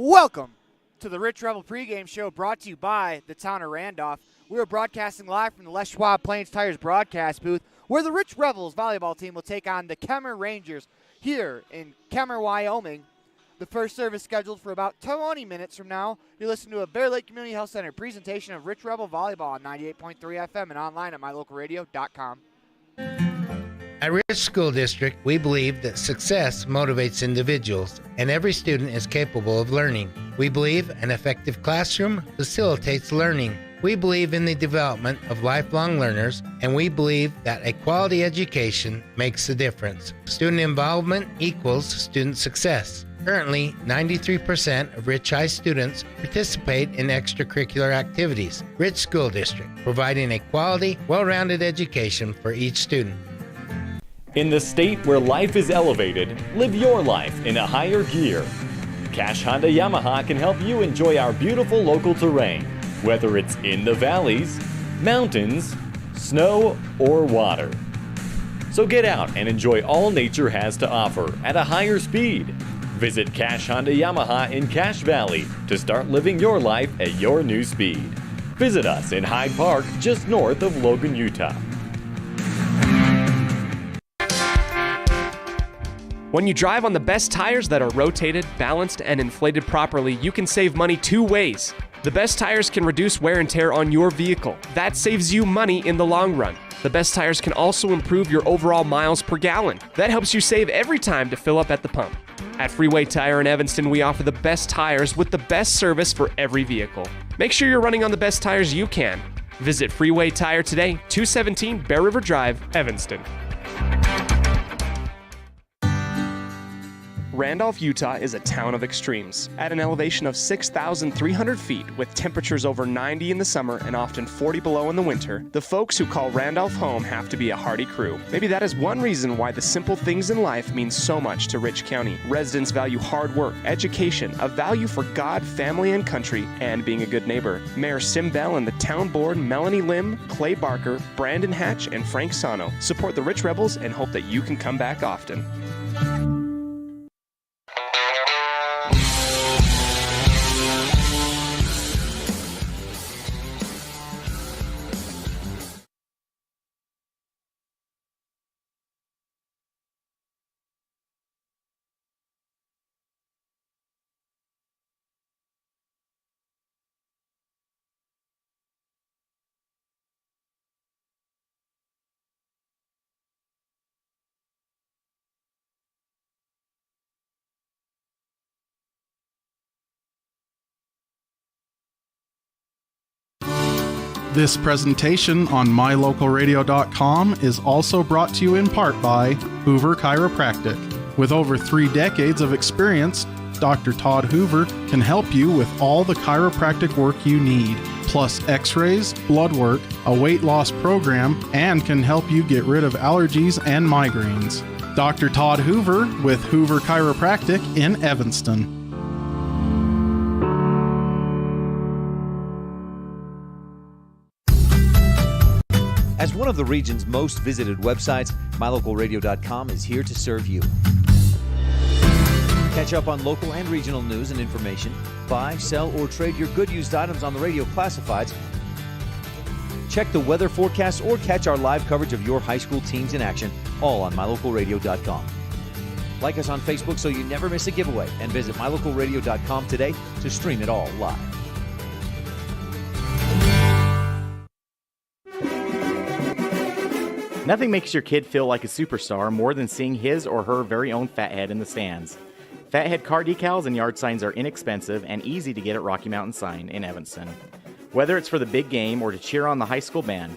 Welcome to the Rich Rebel pregame show brought to you by the town of Randolph. We are broadcasting live from the Les Schwab Plains Tires broadcast booth where the Rich Rebels volleyball team will take on the Kemmerer Rangers here in Kemmerer, Wyoming. The first service scheduled for about 20 minutes from now. You're listening to a Bear Lake Community Health Center presentation of Rich Rebel Volleyball on 98.3 FM and online at mylocalradio.com. At Rich School District, we believe that success motivates individuals, and every student is capable of learning. We believe an effective classroom facilitates learning. We believe in the development of lifelong learners, and we believe that a quality education makes a difference. Student involvement equals student success. Currently, 93% of Rich High students participate in extracurricular activities. Rich School District, providing a quality, well-rounded education for each student. In the state where life is elevated, live your life in a higher gear. Cash Honda Yamaha can help you enjoy our beautiful local terrain, whether it's in the valleys, mountains, snow, or water. So get out and enjoy all nature has to offer at a higher speed. Visit Cash Honda Yamaha in Cache Valley to start living your life at your new speed. Visit us in Hyde Park, just north of Logan, Utah. When you drive on the best tires that are rotated, balanced, and inflated properly, you can save money two ways. The best tires can reduce wear and tear on your vehicle. That saves you money in the long run. The best tires can also improve your overall miles per gallon. That helps you save every time to fill up at the pump. At Freeway Tire in Evanston, we offer the best tires with the best service for every vehicle. Make sure you're running on the best tires you can. Visit Freeway Tire today, 217 Bear River Drive, Evanston. Randolph, Utah is a town of extremes. At an elevation of 6,300 feet, with temperatures over 90 in the summer and often 40 below in the winter, the folks who call Randolph home have to be a hardy crew. Maybe that is one reason why the simple things in life mean so much to Rich County. Residents value hard work, education, a value for God, family, and country, and being a good neighbor. Mayor Sim Bell and the town board, Melanie Lim, Clay Barker, Brandon Hatch, and Frank Sano, support the Rich Rebels and hope that you can come back often. This presentation on mylocalradio.com is also brought to you in part by Hoover Chiropractic. With over 3 decades of experience, Dr. Todd Hoover can help you with all the chiropractic work you need, plus x-rays, blood work, a weight loss program, and can help you get rid of allergies and migraines. Dr. Todd Hoover with Hoover Chiropractic in Evanston. As one of the region's most visited websites, mylocalradio.com is here to serve you. Catch up on local and regional news and information. Buy, sell, or trade your good used items on the radio classifieds. Check the weather forecast or catch our live coverage of your high school teams in action, all on mylocalradio.com. Like us on Facebook so you never miss a giveaway, and visit mylocalradio.com today to stream it all live. Nothing makes your kid feel like a superstar more than seeing his or her very own Fathead in the stands. Fathead car decals and yard signs are inexpensive and easy to get at Rocky Mountain Sign in Evanston. Whether it's for the big game or to cheer on the high school band,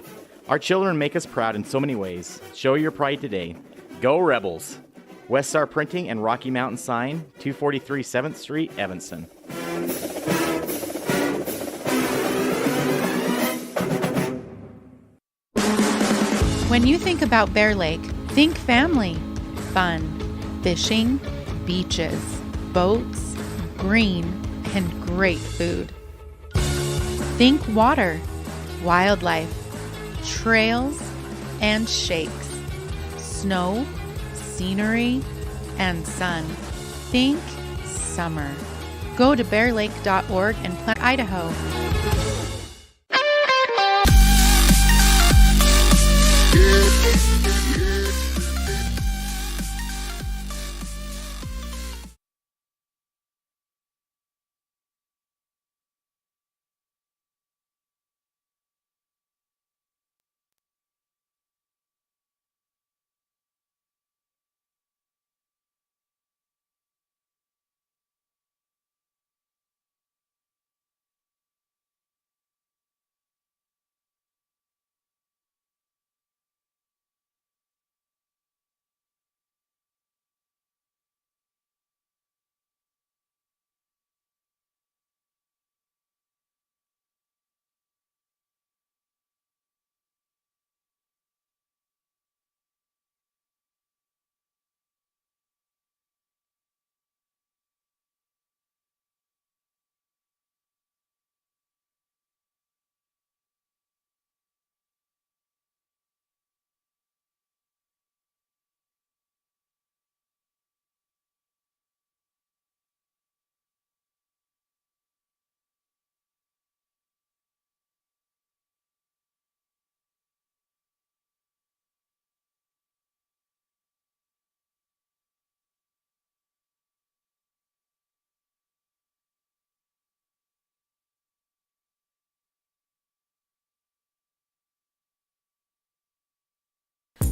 our children make us proud in so many ways. Show your pride today. Go Rebels! West Star Printing and Rocky Mountain Sign, 243 7th Street, Evanston. When you think about Bear Lake, think family, fun, fishing, beaches, boats, green, and great food. Think water, wildlife, trails, and shakes, snow, scenery, and sun. Think summer. Go to bearlake.org and plan Idaho.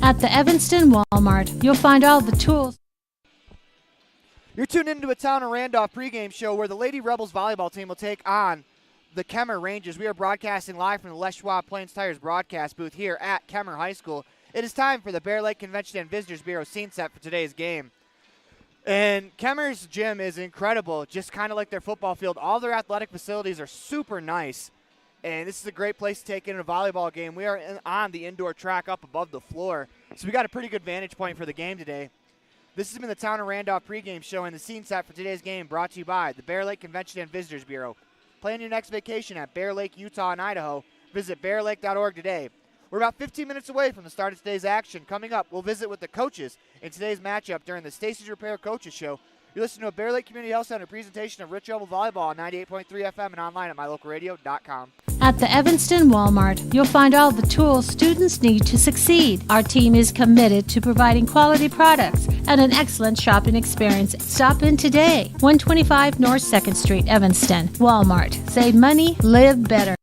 At the Evanston Walmart, you'll find all the tools. You're tuned into a Town of Randolph pregame show where the Lady Rebels volleyball team will take on the Kemmerer Rangers. We are broadcasting live from the Les Schwab Plains Tires broadcast booth here at Kemmerer High School. It is time for the Bear Lake Convention and Visitors Bureau scene set for today's game. And Kemmerer's gym is incredible, just kind of like their football field. All their athletic facilities are super nice. And this is a great place to take in a volleyball game. We are on the indoor track up above the floor. So we got a pretty good vantage point for the game today. This has been the Town of Randolph pregame show, and the scene set for today's game brought to you by the Bear Lake Convention and Visitors Bureau. Plan your next vacation at Bear Lake, Utah, and Idaho. Visit bearlake.org today. We're about 15 minutes away from the start of today's action. Coming up, we'll visit with the coaches in today's matchup during the Stacy's Repair Coaches Show. You're listening to a Bear Lake Community Health Center presentation of Rich Rebel Volleyball on 98.3 FM and online at mylocalradio.com. At the Evanston Walmart, you'll find all the tools students need to succeed. Our team is committed to providing quality products and an excellent shopping experience. Stop in today. 125 North 2nd Street, Evanston. Walmart. Save money, live better.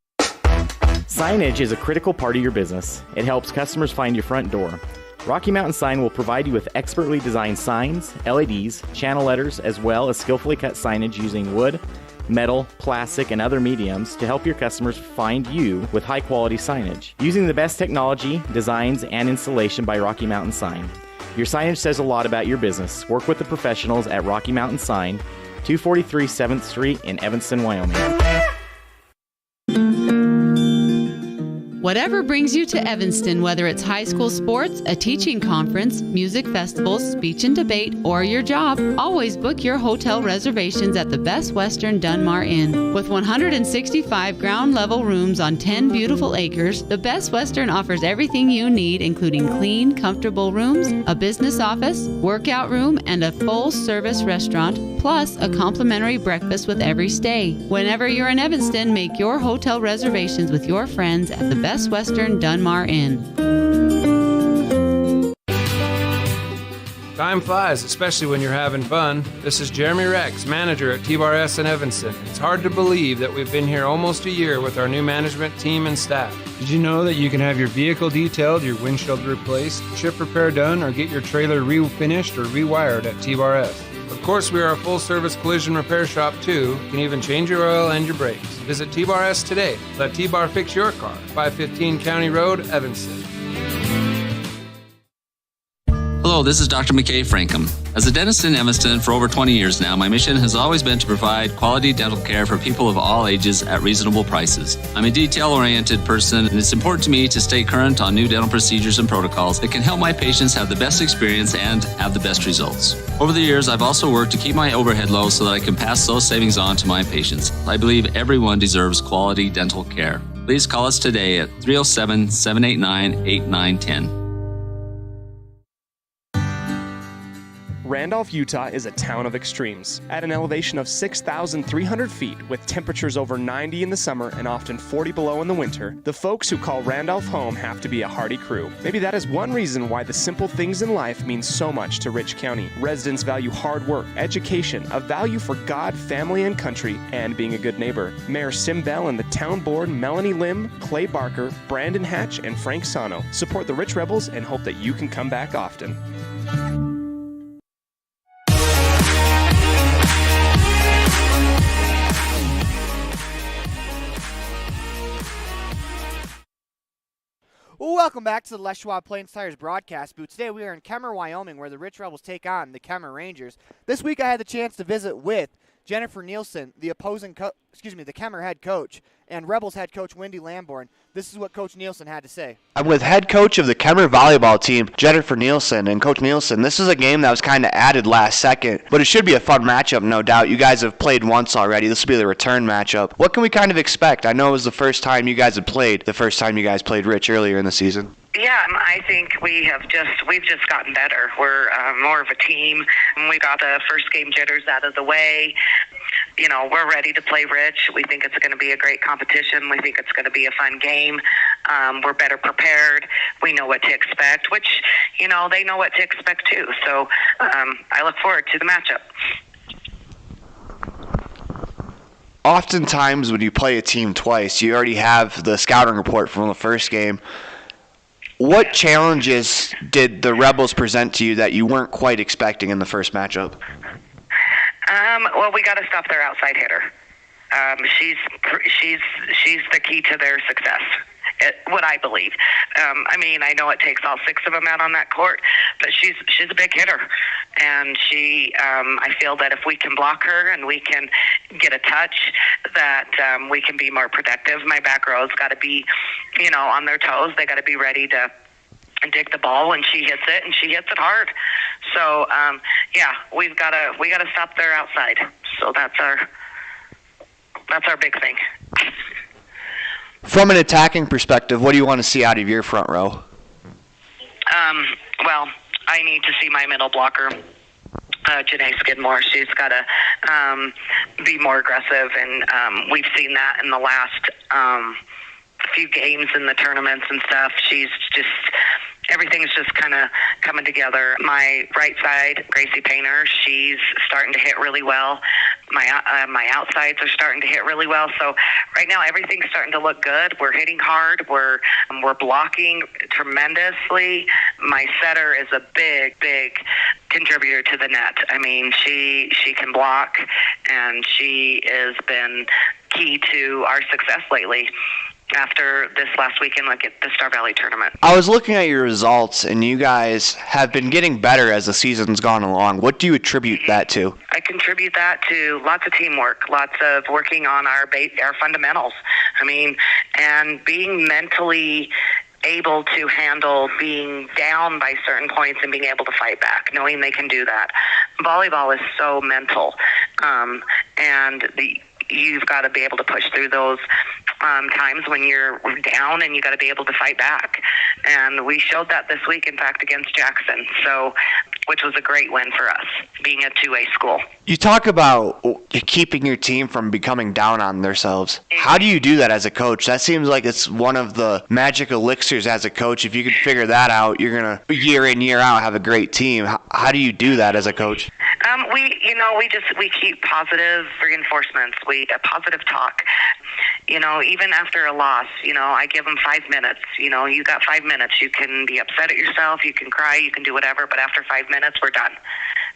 Signage is a critical part of your business. It helps customers find your front door. Rocky Mountain Sign will provide you with expertly designed signs, LEDs, channel letters, as well as skillfully cut signage using wood, metal, plastic, and other mediums to help your customers find you with high-quality signage. Using the best technology, designs, and installation by Rocky Mountain Sign. Your signage says a lot about your business. Work with the professionals at Rocky Mountain Sign, 243 7th Street in Evanston, Wyoming. Whatever brings you to Evanston, whether it's high school sports, a teaching conference, music festivals, speech and debate, or your job, always book your hotel reservations at the Best Western Dunmar Inn. With 165 ground-level rooms on 10 beautiful acres, the Best Western offers everything you need, including clean, comfortable rooms, a business office, workout room, and a full-service restaurant, plus a complimentary breakfast with every stay. Whenever you're in Evanston, make your hotel reservations with your friends at the Best Western Dunmar Inn. Time flies, especially when you're having fun. This is Jeremy Rex, manager at T-Bar S in Evanston. It's hard to believe that we've been here almost a year with our new management team and staff. Did you know that you can have your vehicle detailed, your windshield replaced, chip repair done, or get your trailer refinished or rewired at T-Bar S? Of course, we are a full-service collision repair shop, too. You can even change your oil and your brakes. Visit T-Bar S today. Let T-Bar fix your car. 515 County Road, Evanston. Hello, this is Dr. McKay Frankham. As a dentist in Evanston for over 20 years now, my mission has always been to provide quality dental care for people of all ages at reasonable prices. I'm a detail-oriented person, and it's important to me to stay current on new dental procedures and protocols that can help my patients have the best experience and have the best results. Over the years, I've also worked to keep my overhead low so that I can pass those savings on to my patients. I believe everyone deserves quality dental care. Please call us today at 307-789-8910. Randolph, Utah is a town of extremes. At an elevation of 6,300 feet, with temperatures over 90 in the summer and often 40 below in the winter, the folks who call Randolph home have to be a hardy crew. Maybe that is one reason why the simple things in life mean so much to Rich County. Residents value hard work, education, a value for God, family, and country, and being a good neighbor. Mayor Sim Bell and the town board, Melanie Lim, Clay Barker, Brandon Hatch, and Frank Sano, support the Rich Rebels and hope that you can come back often. Welcome back to the Les Schwab Plains Tires broadcast booth. Today we are in Kemmerer, Wyoming, where the Rich Rebels take on the Kemmerer Rangers. This week I had the chance to visit with Jennifer Nielsen, the the Kemmerer head coach, and Rebels head coach Wendy Lamborn. This is what Coach Nielsen had to say. I'm with head coach of the Kemmerer volleyball team, Jennifer Nielsen. And Coach Nielsen, this is a game that was kind of added last second, but it should be a fun matchup, no doubt. You guys have played once already. This will be the return matchup. What can we kind of expect? I know it was the first time you guys had played, the first time you guys played Rich earlier in the season. Yeah, I think we've just gotten better. We're more of a team. We got the first game jitters out of the way. You know, we're ready to play Rich. We think it's going to be a great competition. We think it's going to be a fun game. We're better prepared. We know what to expect, which, you know, they know what to expect too. So I look forward to the matchup. Oftentimes when you play a team twice, you already have the scouting report from the first game. What challenges did the Rebels present to you that you weren't quite expecting in the first matchup? Well, we got to stop their outside hitter. She's the key to their success. What I believe. I mean, I know it takes all six of them out on that court, but she's a big hitter, and I feel that if we can block her and we can get a touch, that we can be more productive. My back row's got to be, you know, on their toes. They got to be ready to dig the ball when she hits it, and she hits it hard. So we got to stop their outside. So that's our big thing. From an attacking perspective, what do you want to see out of your front row? Well, I need to see my middle blocker, Janae Skidmore. She's got to be more aggressive, and we've seen that in the last few games in the tournaments and stuff. Everything's just kind of coming together. My right side, Gracie Painter, she's starting to hit really well. My outsides are starting to hit really well. So right now everything's starting to look good. We're hitting hard. We're blocking tremendously. My setter is a big contributor to the net. I mean, she can block, and she has been key to our success lately. After this last weekend, like at the Star Valley tournament. I was looking at your results, and you guys have been getting better as the season's gone along. What do you attribute that to? I contribute that to lots of teamwork, lots of working on our fundamentals. I mean, and being mentally able to handle being down by certain points and being able to fight back, knowing they can do that. Volleyball is so mental, and you've got to be able to push through those times when you're down, and you got to be able to fight back. And we showed that this week, in fact, against Jackson, which was a great win for us, being a 2A school. You talk about keeping your team from becoming down on themselves. How do you do that as a coach? That seems like it's one of the magic elixirs as a coach. If you could figure that out, you're going to, year in, year out, have a great team. How do you do that as a coach? We keep positive reinforcements. We positive talk. You know, even after a loss, you know, I give them 5 minutes. You know, you got 5 minutes. You can be upset at yourself. You can cry. You can do whatever. But after 5 minutes, we're done.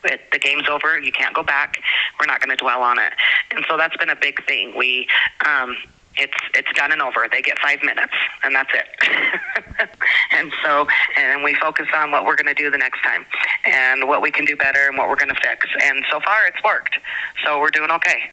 The game's over. You can't go back. We're not going to dwell on it. And so that's been a big thing. It's done and over. They get 5 minutes, and that's it. and we focus on what we're going to do the next time, and what we can do better, and what we're going to fix. And so far, it's worked. So we're doing okay.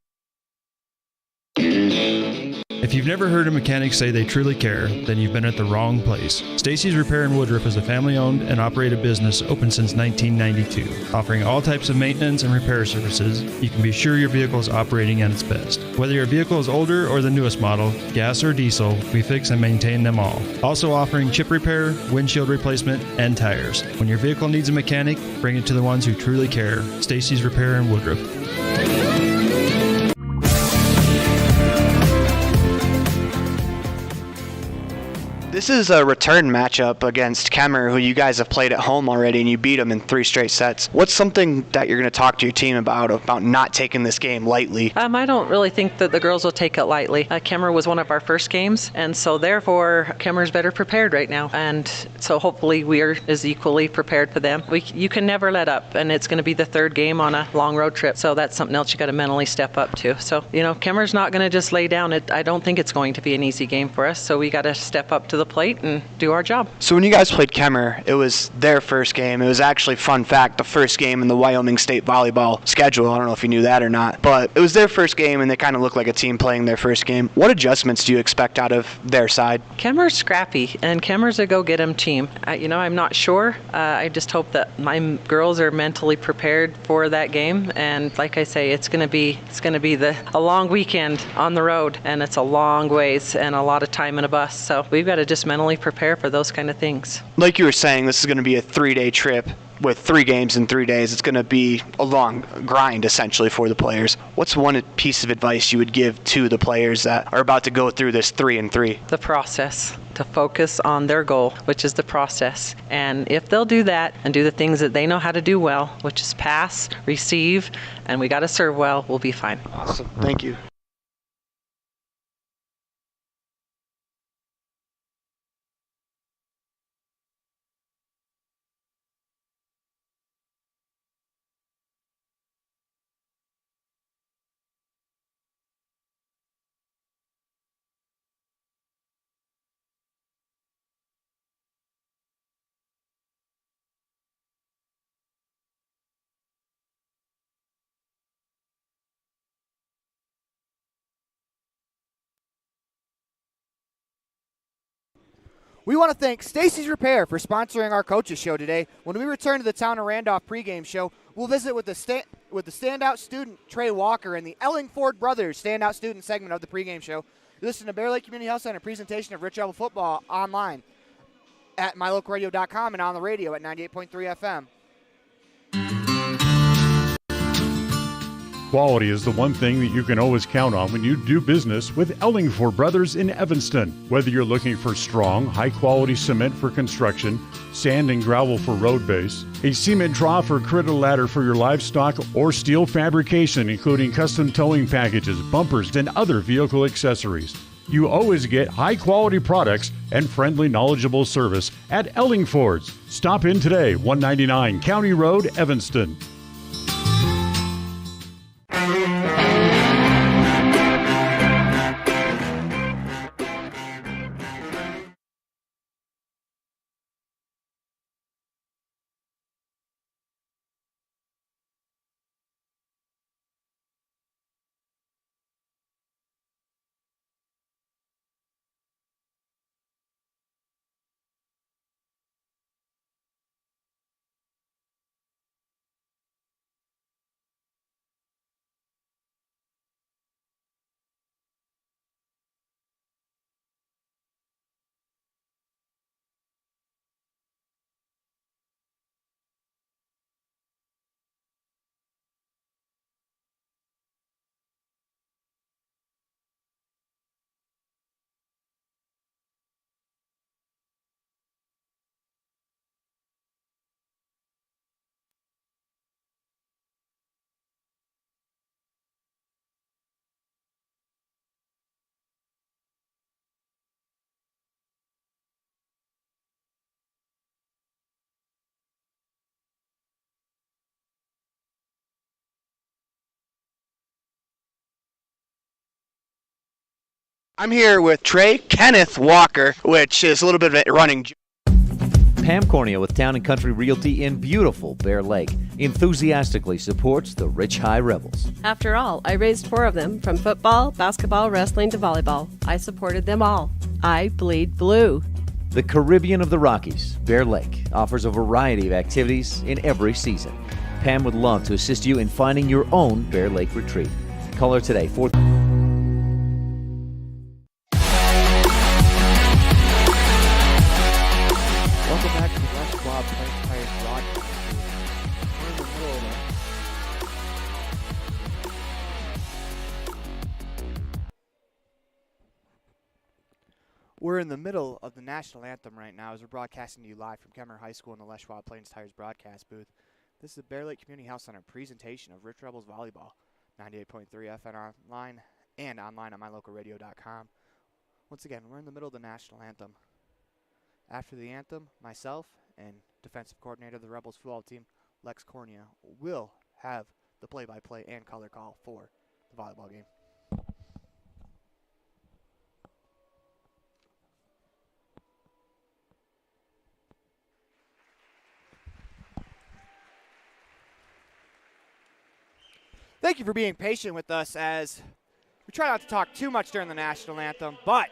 If you've never heard a mechanic say they truly care, then you've been at the wrong place. Stacy's Repair in Woodruff is a family-owned and operated business open since 1992. Offering all types of maintenance and repair services, you can be sure your vehicle is operating at its best. Whether your vehicle is older or the newest model, gas or diesel, we fix and maintain them all. Also offering chip repair, windshield replacement, and tires. When your vehicle needs a mechanic, bring it to the ones who truly care. Stacy's Repair in Woodruff. This is a return matchup against Kemmerer, who you guys have played at home already, and you beat them in 3 straight sets. What's something that you're going to talk to your team about not taking this game lightly? I don't really think that the girls will take it lightly. Kemmerer was one of our first games, and so therefore Kemmerer's better prepared right now, and so hopefully we are as equally prepared for them. You can never let up, and it's going to be the 3rd game on a long road trip, so that's something else you got to mentally step up to. So, Kemmerer's not going to just lay down. I don't think it's going to be an easy game for us, so we got to step up to the plate and do our job. So when you guys played Kemmerer, it was their first game. It was actually, fun fact, the first game in the Wyoming State volleyball schedule. I don't know if you knew that or not, but it was their first game, and they kind of looked like a team playing their first game. What adjustments do you expect out of their side? Kemmerer's scrappy, and Kemmerer's a go-get-'em team. I'm not sure. I just hope that my girls are mentally prepared for that game, and like I say, it's going to be a long weekend on the road, and it's a long ways and a lot of time in a bus, so we've got to just mentally prepare for those kind of things. Like you were saying, this is going to be a 3-day trip with 3 games in 3 days. It's going to be a long grind, essentially, for the players. What's one piece of advice you would give to the players that are about to go through this 3-3? The process. To focus on their goal, which is the process. And if they'll do that and do the things that they know how to do well, which is pass, receive, and we got to serve well, we'll be fine. Awesome. Thank you. We want to thank Stacy's Repair for sponsoring our coaches show today. When we return to the Town of Randolph pregame show, we'll visit with the standout student Trey Walker and the Ellingford Brothers standout student segment of the pregame show. You listen to Bear Lake Community Health Center presentation of Rich Rebel football online at mylocalradio.com and on the radio at 98.3 FM. Quality is the one thing that you can always count on when you do business with Ellingford Brothers in Evanston. Whether you're looking for strong, high-quality cement for construction, sand and gravel for road base, a cement trough or critter ladder for your livestock, or steel fabrication, including custom towing packages, bumpers, and other vehicle accessories, you always get high-quality products and friendly, knowledgeable service at Ellingford's. Stop in today, 199 County Road, Evanston. I'm here with Trey Kenneth Walker, which is a little bit of a running joke. Pam Cornea with Town & Country Realty in beautiful Bear Lake enthusiastically supports the Rich High Rebels. After all, I raised 4 of them, from football, basketball, wrestling to volleyball. I supported them all. I bleed blue. The Caribbean of the Rockies, Bear Lake, offers a variety of activities in every season. Pam would love to assist you in finding your own Bear Lake retreat. Call her today for Welcome back to the Les Schwab Plains Tires broadcast. We're in the middle of the national anthem right now as we're broadcasting to you live from Kemmerer High School in the Les Schwab Plains Tires broadcast booth. This is the Bear Lake Community Health Center presentation of Rich Rebels Volleyball, 98.3 FM online and online at mylocalradio.com. Once again, we're in the middle of the national anthem. After the anthem, myself and defensive coordinator of the Rebels football team, Lex Cornea, will have the play-by-play and color call for the volleyball game. Thank you for being patient with us as we try not to talk too much during the national anthem, but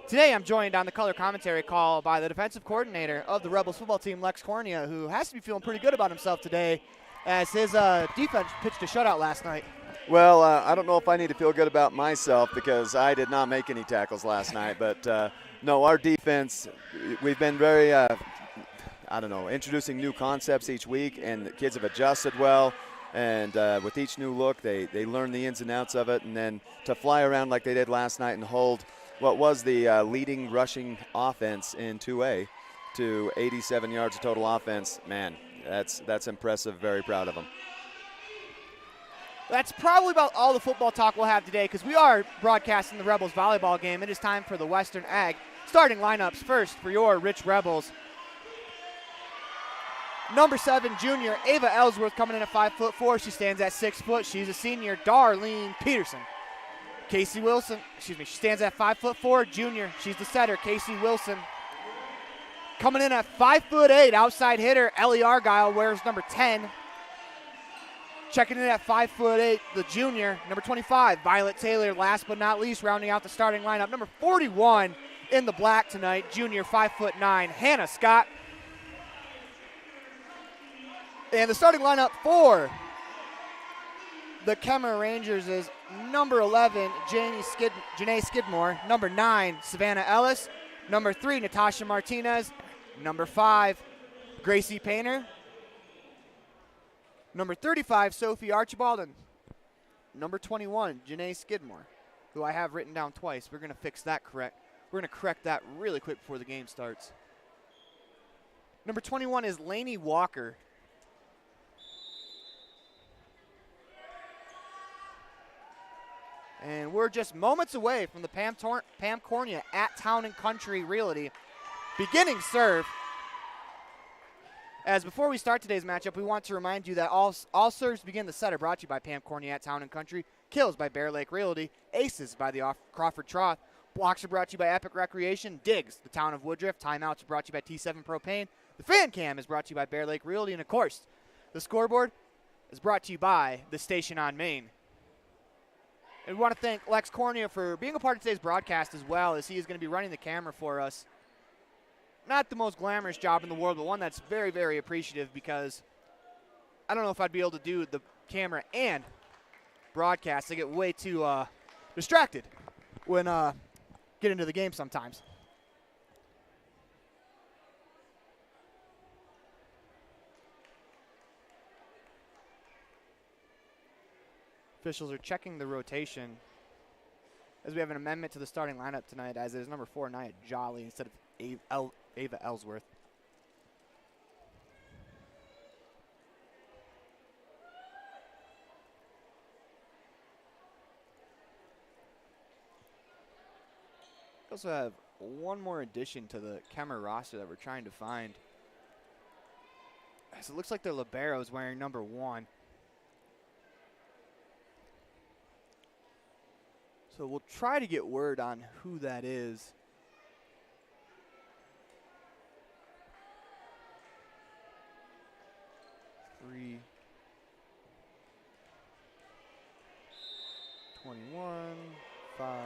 today I'm joined on the color commentary call by the defensive coordinator of the Rebels football team, Lex Cornea, who has to be feeling pretty good about himself today as his defense pitched a shutout last night. Well, I don't know if I need to feel good about myself because I did not make any tackles last night, but no, our defense, we've been very, introducing new concepts each week, and the kids have adjusted well. And with each new look, they learn the ins and outs of it. And then to fly around like they did last night and hold what was the leading rushing offense in 2A to 87 yards of total offense, man, that's impressive. Very proud of them. That's probably about all the football talk we'll have today because we are broadcasting the Rebels volleyball game. It is time for the Western Ag starting lineups. First for your Rich Rebels. Number 7, junior, Ava Ellsworth coming in at 5'4". She stands at 6 foot. She's a senior, Darlene Peterson. Casey Wilson, she stands at 5'4", junior. She's the setter, Casey Wilson. Coming in at 5'8", outside hitter, Ellie Argyle wears number 10. Checking in at 5'8", the junior, number 25, Violet Taylor. Last but not least, rounding out the starting lineup, number 41 in the black tonight, junior, 5'9", Hannah Scott. And the starting lineup for the Kemmerer Rangers is number 11, Janae Skidmore, number 9, Savannah Ellis, number 3, Natasha Martinez, number 5, Gracie Painter, number 35, Sophie Archibald, and number 21, Janae Skidmore, who I have written down twice. We're going to fix that correct. We're going to correct that really quick before the game starts. Number 21 is Lainey Walker. And we're just moments away from the Pam Cornea at Town & Country Realty beginning serve. As before we start today's matchup, we want to remind you that all serves begin the set are brought to you by Pam Cornea at Town & Country, kills by Bear Lake Realty, aces by the Crawford Troth, blocks are brought to you by Epic Recreation, digs, the Town of Woodruff, timeouts are brought to you by T7 Propane, the fan cam is brought to you by Bear Lake Realty, and of course, the scoreboard is brought to you by the Station on Main. And we want to thank Lex Cornea for being a part of today's broadcast as well, as he is going to be running the camera for us. Not the most glamorous job in the world, but one that's very, very appreciative because I don't know if I'd be able to do the camera and broadcast. I get way too distracted when get into the game sometimes. Officials are checking the rotation as we have an amendment to the starting lineup tonight, as it is number 4, Nia Jolly, instead of Ava Ellsworth. We also have one more addition to the Kemmerer roster that we're trying to find. So it looks like their libero is wearing number 1. So we'll try to get word on who that is. 3. 21, 5.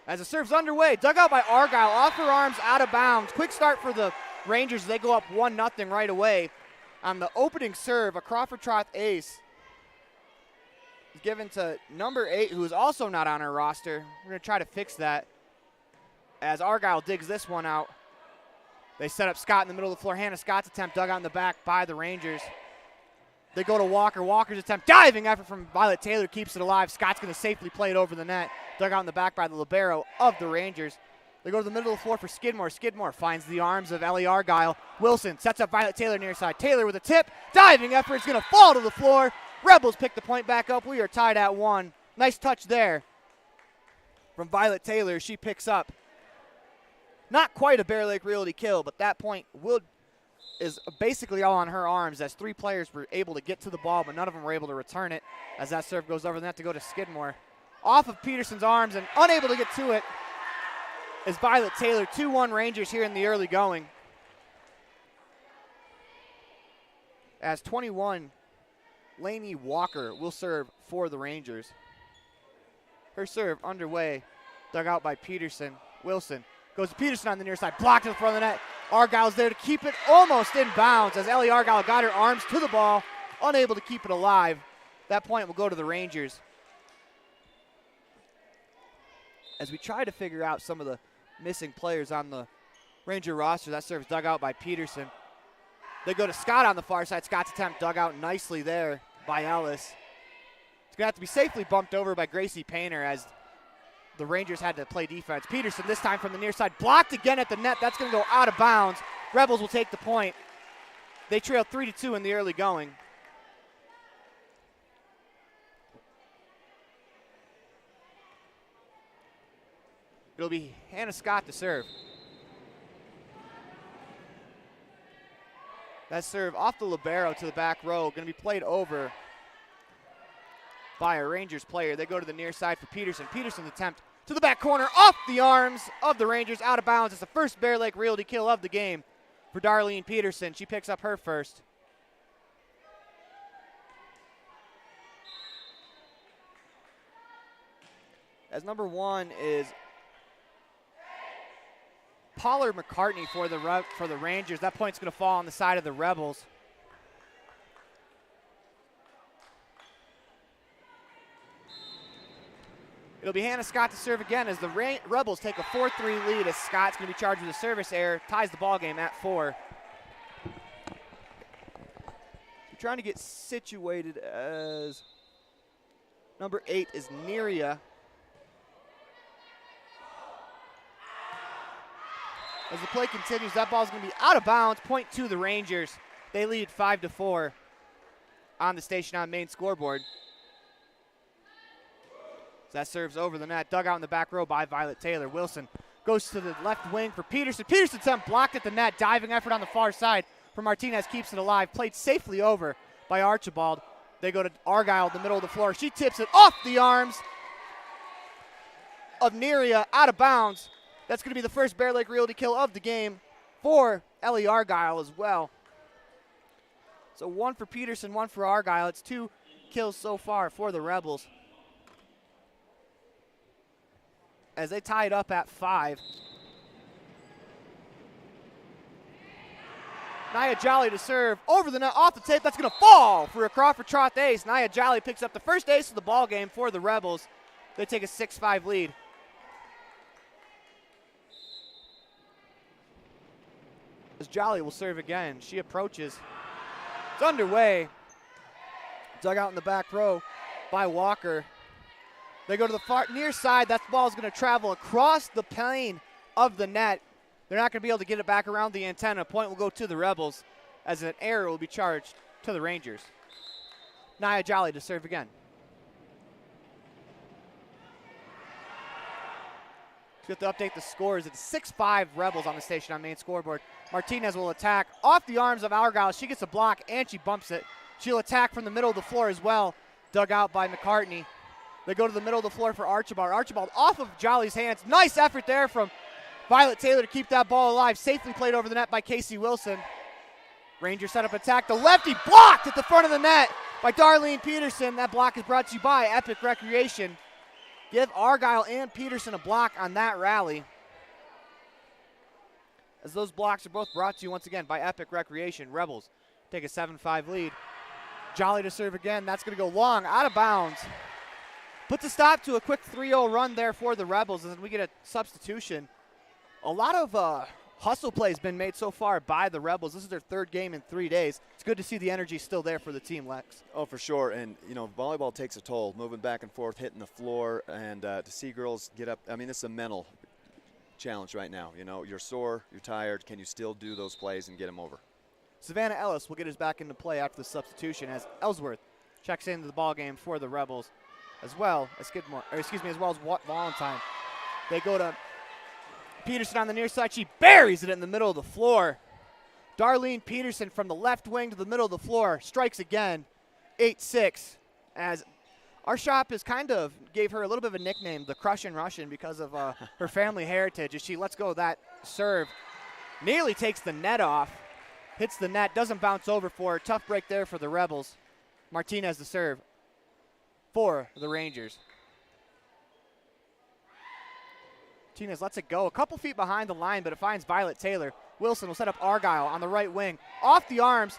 As the serve's underway, dug out by Argyle, off her arms, out of bounds. Quick start for the Rangers. They go up 1-0 right away. On the opening serve, a Crawford Troth ace is given to number 8, who is also not on our roster. We're going to try to fix that as Argyle digs this one out. They set up Scott in the middle of the floor. Hannah Scott's attempt dug out in the back by the Rangers. They go to Walker. Walker's attempt, diving effort from Violet Taylor, keeps it alive. Scott's going to safely play it over the net. Dug out in the back by the libero of the Rangers. They go to the middle of the floor for Skidmore. Skidmore finds the arms of Ellie Argyle. Wilson sets up Violet Taylor near side. Taylor with a tip. Diving effort is going to fall to the floor. Rebels pick the point back up. We are tied at 1. Nice touch there from Violet Taylor. She picks up. Not quite a Bear Lake Realty kill, but that point is basically all on her arms as 3 players were able to get to the ball, but none of them were able to return it as that serve goes over the net to go to Skidmore. Off of Peterson's arms and unable to get to it is Violet Taylor. 2-1 Rangers here in the early going. As 21, Lainey Walker will serve for the Rangers. Her serve underway, dug out by Peterson. Wilson goes to Peterson on the near side, blocked in front of the net. Argyle's there to keep it almost in bounds as Ellie Argyle got her arms to the ball, unable to keep it alive. That point will go to the Rangers. As we try to figure out some of the missing players on the Ranger roster, that serve is dug out by Peterson. They go to Scott on the far side. Scott's attempt dug out nicely there by Ellis. It's going to have to be safely bumped over by Gracie Painter as the Rangers had to play defense. Peterson this time from the near side, blocked again at the net. That's going to go out of bounds. Rebels will take the point. They trail 3-2 in the early going. It'll be Hannah Scott to serve. That serve off the libero to the back row, going to be played over by a Rangers player. They go to the near side for Peterson. Peterson's attempt to the back corner, off the arms of the Rangers, out of bounds. It's the first Bear Lake Realty kill of the game for Darlene Peterson. She picks up her first. As number 1 is Pollard McCartney for the Rangers. That point's going to fall on the side of the Rebels. It'll be Hannah Scott to serve again as the Rebels take a 4-3 lead as Scott's going to be charged with a service error, ties the ball game at 4. We're trying to get situated as number 8 is Neria. As the play continues, that ball's going to be out of bounds. Point to the Rangers. They lead 5-4 on the Station on main scoreboard. So that serves over the net. Dug out in the back row by Violet Taylor. Wilson goes to the left wing for Peterson. Peterson's attempt blocked at the net. Diving effort on the far side for Martinez, keeps it alive. Played safely over by Archibald. They go to Argyle in the middle of the floor. She tips it off the arms of Neria, out of bounds. That's going to be the first Bear Lake Realty kill of the game for Ellie Argyle as well. So 1 for Peterson, 1 for Argyle. It's 2 kills so far for the Rebels, as they tie it up at 5. Nia Jolly to serve over the net, off the tape. That's going to fall for a Crawford Troth ace. Nia Jolly picks up the first ace of the ball game for the Rebels. They take a 6-5 lead. As Jolly will serve again. She approaches. It's underway. Dug out in the back row by Walker. They go to the far near side. That ball is going to travel across the plane of the net. They're not going to be able to get it back around the antenna. Point will go to the Rebels as an error will be charged to the Rangers. Nia Jolly to serve again. We have to update the scores. It's 6-5 Rebels on the Station on main scoreboard. Martinez will attack off the arms of Argyle. She gets a block and she bumps it. She'll attack from the middle of the floor as well. Dug out by McCartney. They go to the middle of the floor for Archibald. Archibald off of Jolly's hands. Nice effort there from Violet Taylor to keep that ball alive. Safely played over the net by Casey Wilson. Rangers set up attack. The lefty blocked at the front of the net by Darlene Peterson. That block is brought to you by Epic Recreation. Give Argyle and Peterson a block on that rally. As those blocks are both brought to you once again by Epic Recreation. Rebels take a 7-5 lead. Jolly to serve again. That's going to go long, out of bounds. Puts a stop to a quick 3-0 run there for the Rebels, and then we get a substitution. A lot of hustle play has been made so far by the Rebels. This is their third game in 3 days. It's good to see the energy still there for the team, Lex. Oh, for sure. And, volleyball takes a toll, moving back and forth, hitting the floor, and to see girls get up. I mean, it's a mental challenge right now. You're sore, you're tired. Can you still do those plays and get them over? Savannah Ellis will get us back into play after the substitution as Ellsworth checks into the ball game for the Rebels, as well as Valentine. They go to Peterson on the near side. She buries it in the middle of the floor. Darlene Peterson from the left wing to the middle of the floor strikes again, 8-6, as our shop has kind of gave her a little bit of a nickname, the Crushin' Russian, because of her family heritage. As she lets go of that serve, nearly takes the net off, hits the net, doesn't bounce over for her. Tough break there for the Rebels. Martinez the serve for the Rangers. Martinez lets it go. A couple feet behind the line, but it finds Violet Taylor. Wilson will set up Argyle on the right wing. Off the arms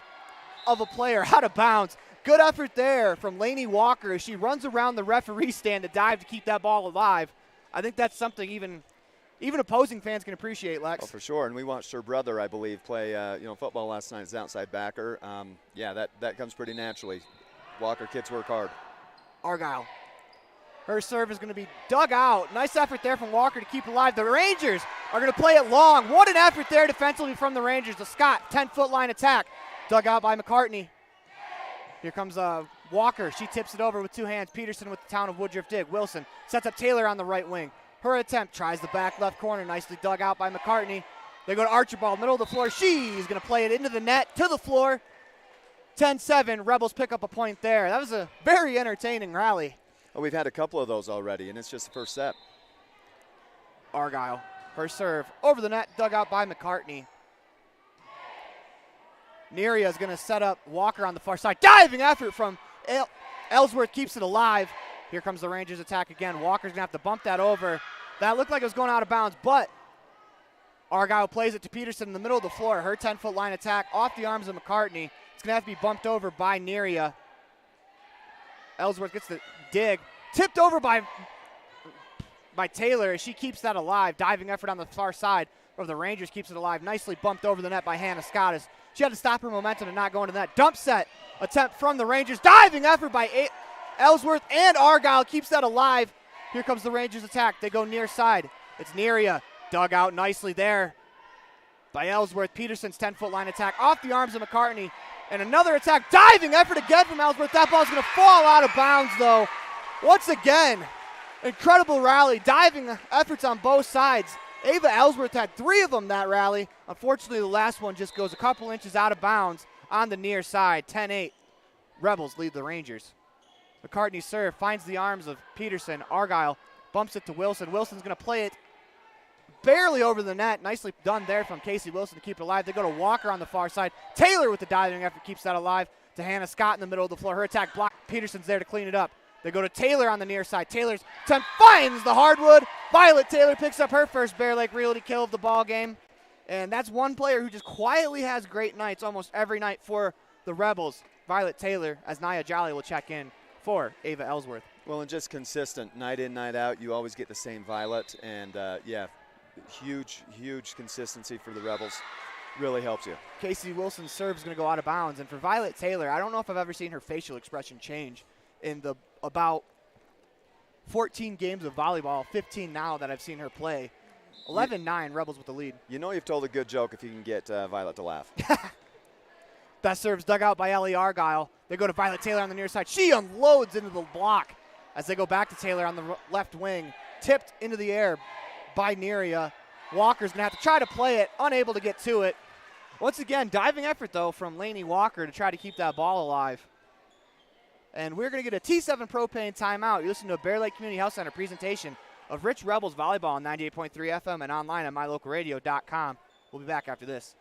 of a player, out of bounds. Good effort there from Lainey Walker as she runs around the referee stand to dive to keep that ball alive. I think that's something even opposing fans can appreciate, Lex. Oh, for sure. And we watched her brother, I believe, play football last night as an outside backer. That comes pretty naturally. Walker kids work hard. Argyle. Her serve is going to be dug out. Nice effort there from Walker to keep it alive. The Rangers are going to play it long. What an effort there defensively from the Rangers. The Scott 10-foot line attack. Dug out by McCartney. Here comes Walker. She tips it over with two hands. Peterson with the town of Woodruff dig. Wilson sets up Taylor on the right wing. Her attempt tries the back left corner. Nicely dug out by McCartney. They go to Archibald, middle of the floor. She's going to play it into the net, to the floor. 10-7. Rebels pick up a point there. That was a very entertaining rally. Oh, we've had a couple of those already, and it's just the first set. Argyle. Her serve over the net, dug out by McCartney. Neria is going to set up Walker on the far side. Diving effort from Ellsworth, keeps it alive. Here comes the Rangers attack again. Walker's going to have to bump that over. That looked like it was going out of bounds, but Argyle plays it to Peterson in the middle of the floor. Her 10-foot line attack off the arms of McCartney. It's going to have to be bumped over by Neria. Ellsworth gets the dig. Tipped over by Taylor as she keeps that alive. Diving effort on the far side of the Rangers keeps it alive. Nicely bumped over the net by Hannah Scott as she had to stop her momentum and not go into that. Dump set attempt from the Rangers. Diving effort by Ellsworth, and Argyle keeps that alive. Here comes the Rangers attack. They go near side. It's Neria. Dug out nicely there by Ellsworth. Peterson's 10-foot line attack off the arms of McCartney. And another attack. Diving effort again from Ellsworth. That ball's going to fall out of bounds, though. Once again, incredible rally. Diving efforts on both sides. Ava Ellsworth had 3 of them that rally. Unfortunately, the last one just goes a couple inches out of bounds on the near side. 10-8. Rebels lead the Rangers. McCartney's serve finds the arms of Peterson. Argyle bumps it to Wilson. Wilson's going to play it barely over the net. Nicely done there from Casey Wilson to keep it alive. They go to Walker on the far side. Taylor with the diving effort keeps that alive. To Hannah Scott in the middle of the floor. Her attack blocked. Peterson's there to clean it up. They go to Taylor on the near side. Taylor's attempt finds the hardwood. Violet Taylor picks up her first Bear Lake Realty kill of the ball game. And that's one player who just quietly has great nights almost every night for the Rebels. Violet Taylor, as Nia Jolly will check in for Ava Ellsworth. Well, and just consistent night in, night out. You always get the same Violet. And, huge consistency for the Rebels. Really helps you. Casey Wilson's serve is going to go out of bounds. And for Violet Taylor, I don't know if I've ever seen her facial expression change in the about 14 games of volleyball, 15 now that I've seen her play. 11-9, Rebels with the lead. You know you've told a good joke if you can get Violet to laugh. That serve's dug out by Ellie Argyle. They go to Violet Taylor on the near side. She unloads into the block as they go back to Taylor on the left wing. Tipped into the air by Neria. Walker's going to have to try to play it, unable to get to it. Once again, diving effort, though, from Lainey Walker to try to keep that ball alive. And we're going to get a T7 Propane timeout. You listen to a Bear Lake Community Health Center presentation of Rich Rebels Volleyball on 98.3 FM and online at mylocalradio.com. We'll be back after this.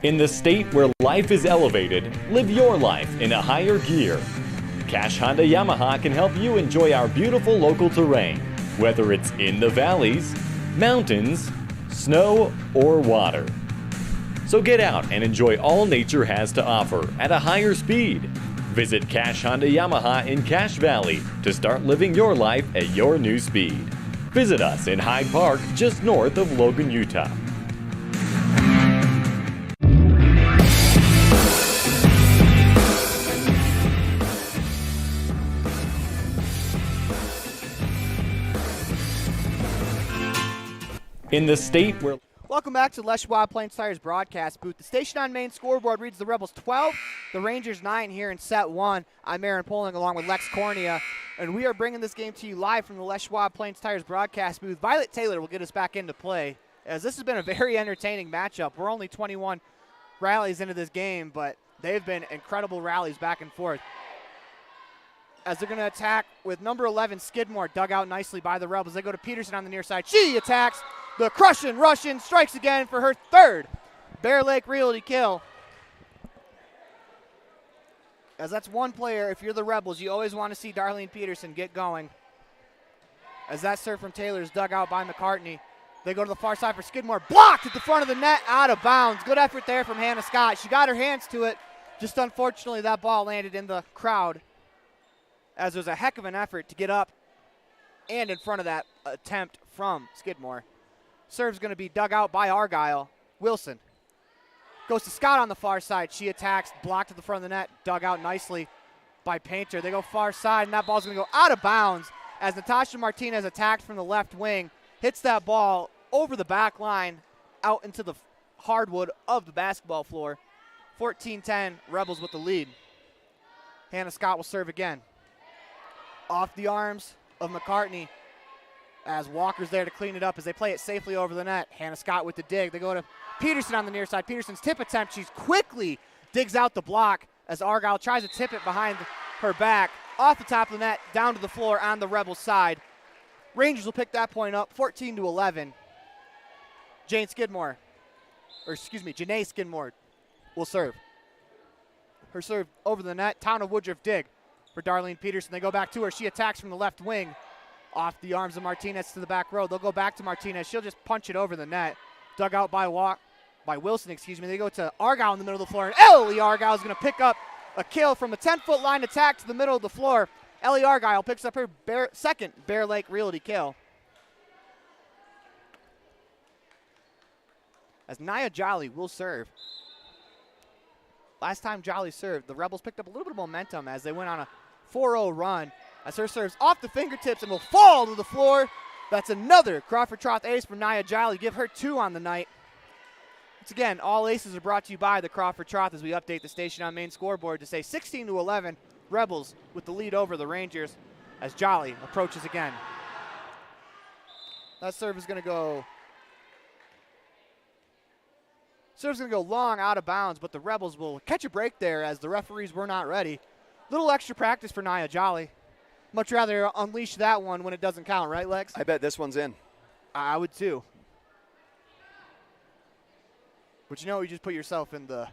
In the state where life is elevated, live your life in a higher gear. Cash Honda Yamaha can help you enjoy our beautiful local terrain, whether it's in the valleys, mountains, snow, or water. So get out and enjoy all nature has to offer at a higher speed. Visit Cash Honda Yamaha in Cache Valley to start living your life at your new speed. Visit us in Hyde Park, just north of Logan, Utah. In the state where... Welcome back to the Les Schwab Plains Tires broadcast booth. The station on main scoreboard reads the Rebels 12, the Rangers 9 here in set 1. I'm Aaron Poling along with Lex Cornea, and we are bringing this game to you live from the Les Schwab Plains Tires broadcast booth. Violet Taylor will get us back into play, as this has been a very entertaining matchup. We're only 21 rallies into this game, but they've been incredible rallies back and forth. As they're going to attack with number 11, Skidmore, dug out nicely by the Rebels. They go to Peterson on the near side. She attacks. The Crushing Russian strikes again for her third Bear Lake Realty kill. As that's one player, if you're the Rebels, you always want to see Darlene Peterson get going. As that serve from Taylor is dug out by McCartney. They go to the far side for Skidmore. Blocked at the front of the net, out of bounds. Good effort there from Hannah Scott. She got her hands to it. Just unfortunately, that ball landed in the crowd, as it was a heck of an effort to get up and in front of that attempt from Skidmore. Serve's going to be dug out by Argyle. Wilson goes to Scott on the far side. She attacks, blocked at the front of the net, dug out nicely by Painter. They go far side, and that ball's going to go out of bounds as Natasha Martinez attacked from the left wing, hits that ball over the back line out into the hardwood of the basketball floor. 14-10, Rebels with the lead. Hannah Scott will serve again. Off the arms of McCartney, as Walker's there to clean it up as they play it safely over the net. Hannah Scott with the dig. They go to Peterson on the near side. Peterson's tip attempt. She's quickly digs out the block as Argyle tries to tip it behind her back. Off the top of the net, down to the floor on the Rebels side. Rangers will pick that point up, 14-11. Janae Skidmore will serve. Her serve over the net. Town of Woodruff dig for Darlene Peterson. They go back to her. She attacks from the left wing. Off the arms of Martinez to the back row. They'll go back to Martinez. She'll just punch it over the net. Dug out by Wilson. They go to Argyle in the middle of the floor. And Ellie Argyle is going to pick up a kill from a 10-foot line attack to the middle of the floor. Ellie Argyle picks up her second Bear Lake Realty kill. As Nia Jolly will serve. Last time Jolly served, the Rebels picked up a little bit of momentum as they went on a 4-0 run. As her serves off the fingertips and will fall to the floor. That's another Crawford Troth ace for Nia Jolly. Give her 2 on the night. Once again, all aces are brought to you by the Crawford Troth as we update the station on main scoreboard to say 16-11, Rebels with the lead over the Rangers as Jolly approaches again. That serve is going to go. Serve's going to go long out of bounds, but the Rebels will catch a break there as the referees were not ready. Little extra practice for Nia Jolly. Much rather unleash that one when it doesn't count, right, Lex? I bet this one's in. I would too. But you just put yourself in the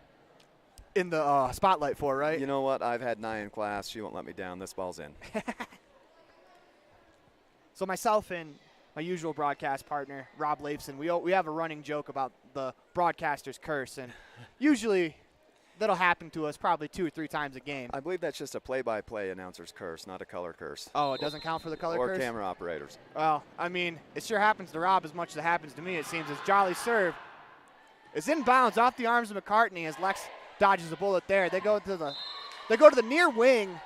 spotlight for, right? You know what? I've had Nia in class. She won't let me down. This ball's in. So myself and my usual broadcast partner, Rob Leifson, we have a running joke about the broadcaster's curse, and usually that'll happen to us probably 2 or 3 times a game. I believe that's just a play-by-play announcer's curse, not a color curse. Oh, it doesn't count for the color curse? Or camera operators. Well, I mean, it sure happens to Rob as much as it happens to me, it seems, as Jolly serve is in bounds off the arms of McCartney as Lex dodges a bullet there. They go to the near wing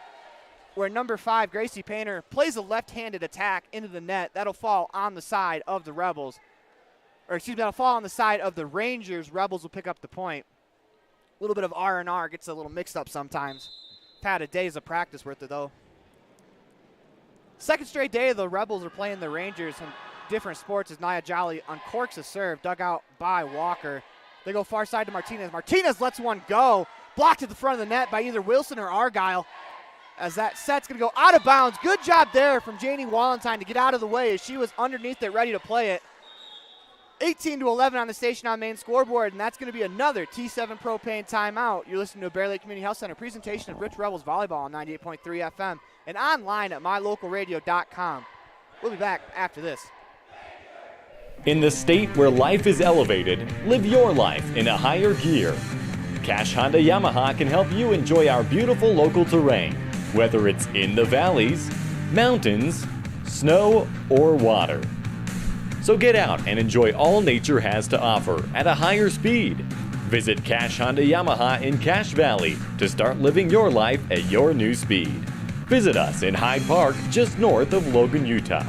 where number 5, Gracie Painter, plays a left-handed attack into the net. That'll fall on the side of the Rebels. That'll fall on the side of the Rangers. Rebels will pick up the point. A little bit of R&R gets a little mixed up sometimes. Had a days of practice worth it, though. Second straight day the Rebels are playing the Rangers in different sports as Nia Jolly uncorks a serve, dug out by Walker. They go far side to Martinez. Martinez lets one go. Blocked at the front of the net by either Wilson or Argyle. As that set's going to go out of bounds. Good job there from Janie Wallentyne to get out of the way as she was underneath it ready to play it. 18-11 on the station on main scoreboard, and that's going to be another T7 Propane timeout. You're listening to a Bear Lake Community Health Center presentation of Rich Rebels Volleyball on 98.3 FM and online at mylocalradio.com. We'll be back after this. In the state where life is elevated, live your life in a higher gear. Cash Honda Yamaha can help you enjoy our beautiful local terrain, whether it's in the valleys, mountains, snow, or water. So get out and enjoy all nature has to offer at a higher speed. Visit Cash Honda Yamaha in Cache Valley to start living your life at your new speed. Visit us in Hyde Park, just north of Logan, Utah.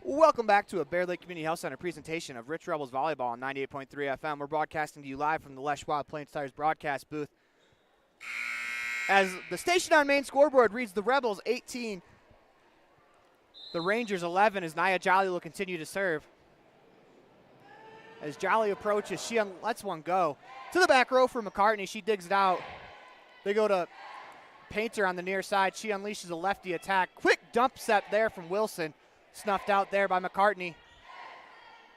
Welcome back to a Bear Lake Community Health Center presentation of Rich Rebels Volleyball on 98.3 FM. We're broadcasting to you live from the Les Schwab Plains Tires broadcast booth. As the station on main scoreboard reads the Rebels 18, the Rangers 11, as Nia Jolly will continue to serve. As Jolly approaches, she lets one go. To the back row for McCartney, she digs it out. They go to Painter on the near side. She unleashes a lefty attack. Quick dump set there from Wilson. Snuffed out there by McCartney.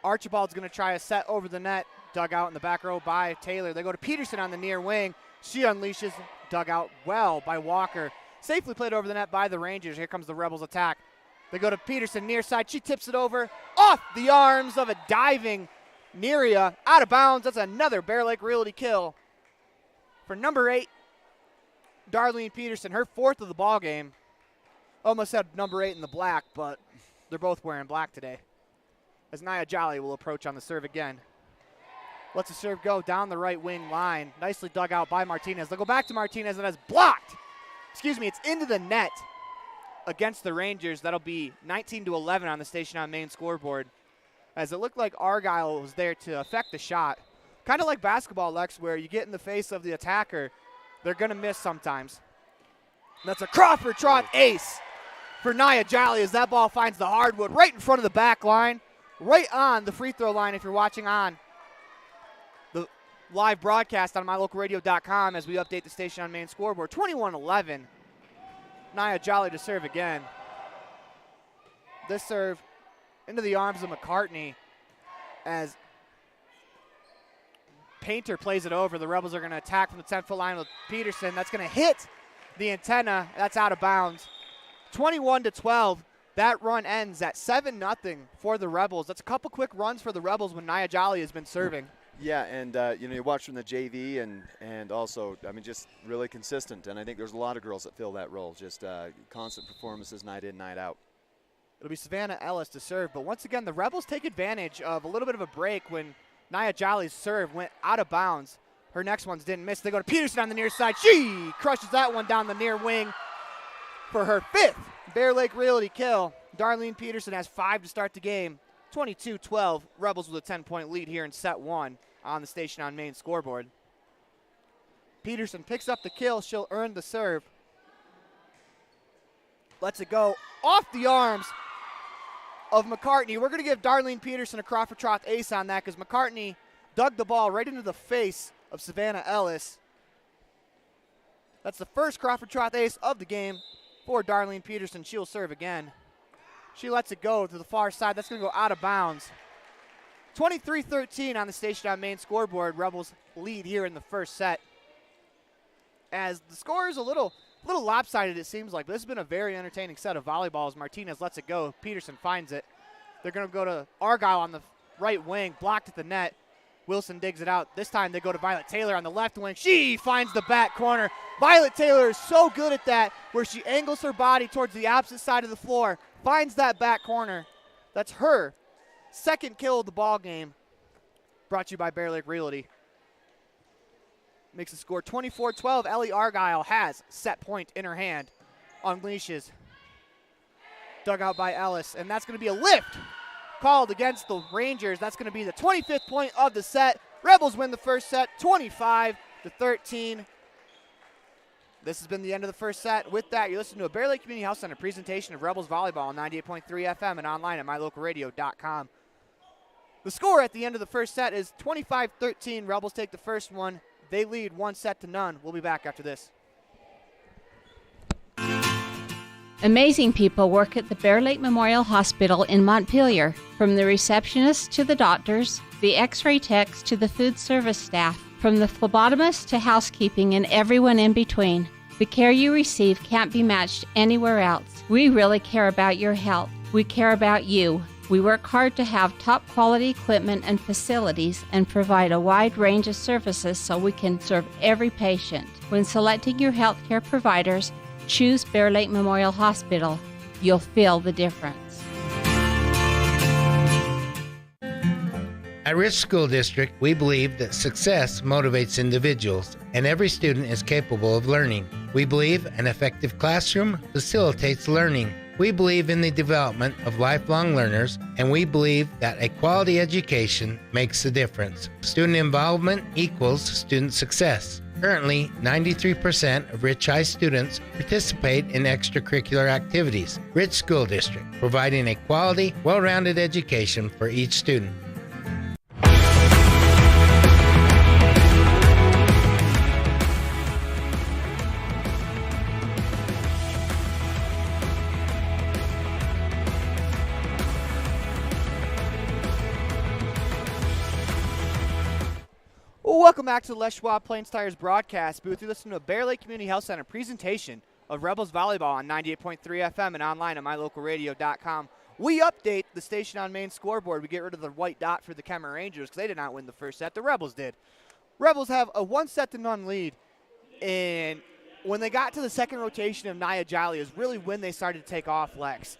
Archibald's going to try a set over the net. Dug out in the back row by Taylor. They go to Peterson on the near wing. She unleashes, dug out well by Walker. Safely played over the net by the Rangers. Here comes the Rebels attack. They go to Peterson near side. She tips it over off the arms of a diving Neria. Out of bounds. That's another Bear Lake Realty kill for number 8, Darlene Peterson. Her 4th of the ball game. Almost had number 8 in the black, but they're both wearing black today. As Nia Jolly will approach on the serve again. Lets the serve go down the right wing line. Nicely dug out by Martinez. They'll go back to Martinez, and that's blocked. It's into the net against the Rangers. That'll be 19-11 on the station on main scoreboard. As it looked like Argyle was there to affect the shot. Kind of like basketball, Lex, where you get in the face of the attacker, they're going to miss sometimes. And that's a Crawford Trot ace for Nia Jolly as that ball finds the hardwood right in front of the back line, right on the free throw line if you're watching on the live broadcast on mylocalradio.com as we update the station on main scoreboard. 21-11. Nia Jolly to serve again. This serve into the arms of McCartney as Painter plays it over. The Rebels are going to attack from the 10-foot line with Peterson. That's going to hit the antenna. That's out of bounds. 21-12. That run ends at 7-0 for the Rebels. That's a couple quick runs for the Rebels when Nia Jolly has been serving. Yeah, and you watch from the JV and also, just really consistent. And I think there's a lot of girls that fill that role, just constant performances night in, night out. It'll be Savannah Ellis to serve. But once again, the Rebels take advantage of a little bit of a break when Nia Jolly's serve went out of bounds. Her next ones didn't miss. They go to Peterson on the near side. She crushes that one down the near wing for her 5th Bear Lake Realty kill. Darlene Peterson has 5 to start the game. 22-12. Rebels with a 10-point lead here in set 1 on the station on main scoreboard. Peterson picks up the kill. She'll earn the serve. Lets it go off the arms of McCartney. We're going to give Darlene Peterson a Crawford Trot ace on that because McCartney dug the ball right into the face of Savannah Ellis. That's the first Crawford Trot ace of the game for Darlene Peterson. She'll serve again. She lets it go to the far side. That's going to go out of bounds. 23-13 on the station on main scoreboard. Rebels lead here in the first set. As the score is a little lopsided, it seems like. But this has been a very entertaining set of volleyballs. Martinez lets it go. Peterson finds it. They're going to go to Argyle on the right wing, blocked at the net. Wilson digs it out. This time they go to Violet Taylor on the left wing. She finds the back corner. Violet Taylor is so good at that, where she angles her body towards the opposite side of the floor, finds that back corner. That's her 2nd kill of the ball game. Brought to you by Bear Lake Realty. Makes the score 24-12. Ellie Argyle has set point in her hand. Unleashes. Dug out by Ellis, and that's going to be a lift called against the Rangers. That's going to be the 25th point of the set. Rebels win the first set, 25-13. This has been the end of the first set. With that, you're listening to a Bear Lake Community Health Center presentation of Rebels Volleyball on 98.3 FM and online at mylocalradio.com. The score at the end of the first set is 25-13. Rebels take the first one. They lead 1-0. We'll be back after this. Amazing people work at the Bear Lake Memorial Hospital in Montpelier. From the receptionists to the doctors, the x-ray techs to the food service staff, from the phlebotomist to housekeeping and everyone in between. The care you receive can't be matched anywhere else. We really care about your health. We care about you. We work hard to have top quality equipment and facilities and provide a wide range of services so we can serve every patient. When selecting your healthcare providers, choose Bear Lake Memorial Hospital. You'll feel the difference. At Rich School District, we believe that success motivates individuals, and every student is capable of learning. We believe an effective classroom facilitates learning. We believe in the development of lifelong learners, and we believe that a quality education makes a difference. Student involvement equals student success. Currently, 93% of Rich High students participate in extracurricular activities. Rich School District, providing a quality, well-rounded education for each student. Welcome back to the Les Schwab Plains Tires broadcast booth. You listen to a Bear Lake Community Health Center presentation of Rebels Volleyball on 98.3 FM and online at mylocalradio.com. We update the station on main scoreboard. We get rid of the white dot for the Kemmerer Rangers because they did not win the first set. The Rebels did. Rebels have a 1-0 lead, and when they got to the second rotation of Nia Jolly is really when they started to take off, Lex.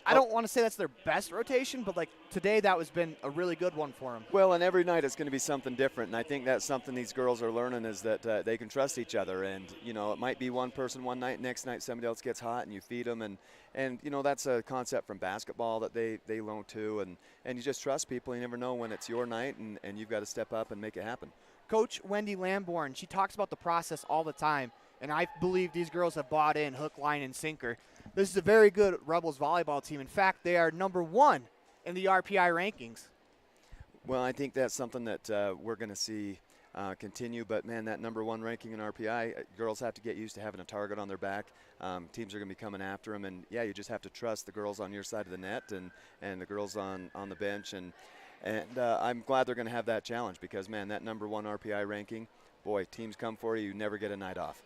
I don't want to say that's their best rotation, but like today that has been a really good one for them. Well, and every night it's going to be something different, and I think that's something these girls are learning is that they can trust each other. And, you know, it might be one person one night, next night somebody else gets hot and you feed them. And you know, that's a concept from basketball that they learn too. And you just trust people. You never know when it's your night, and you've got to step up and make it happen. Coach Wendy Lamborn, she talks about the process all the time, and I believe these girls have bought in hook, line, and sinker. This is a very good Rebels volleyball team. In fact, they are number 1 in the RPI rankings. Well, I think that's something that we're going to see continue. But, man, that number 1 ranking in RPI, girls have to get used to having a target on their back. Teams are going to be coming after them. And, yeah, you just have to trust the girls on your side of the net and the girls on the bench. And I'm glad they're going to have that challenge because, man, that number 1 RPI ranking, boy, teams come for you. You never get a night off.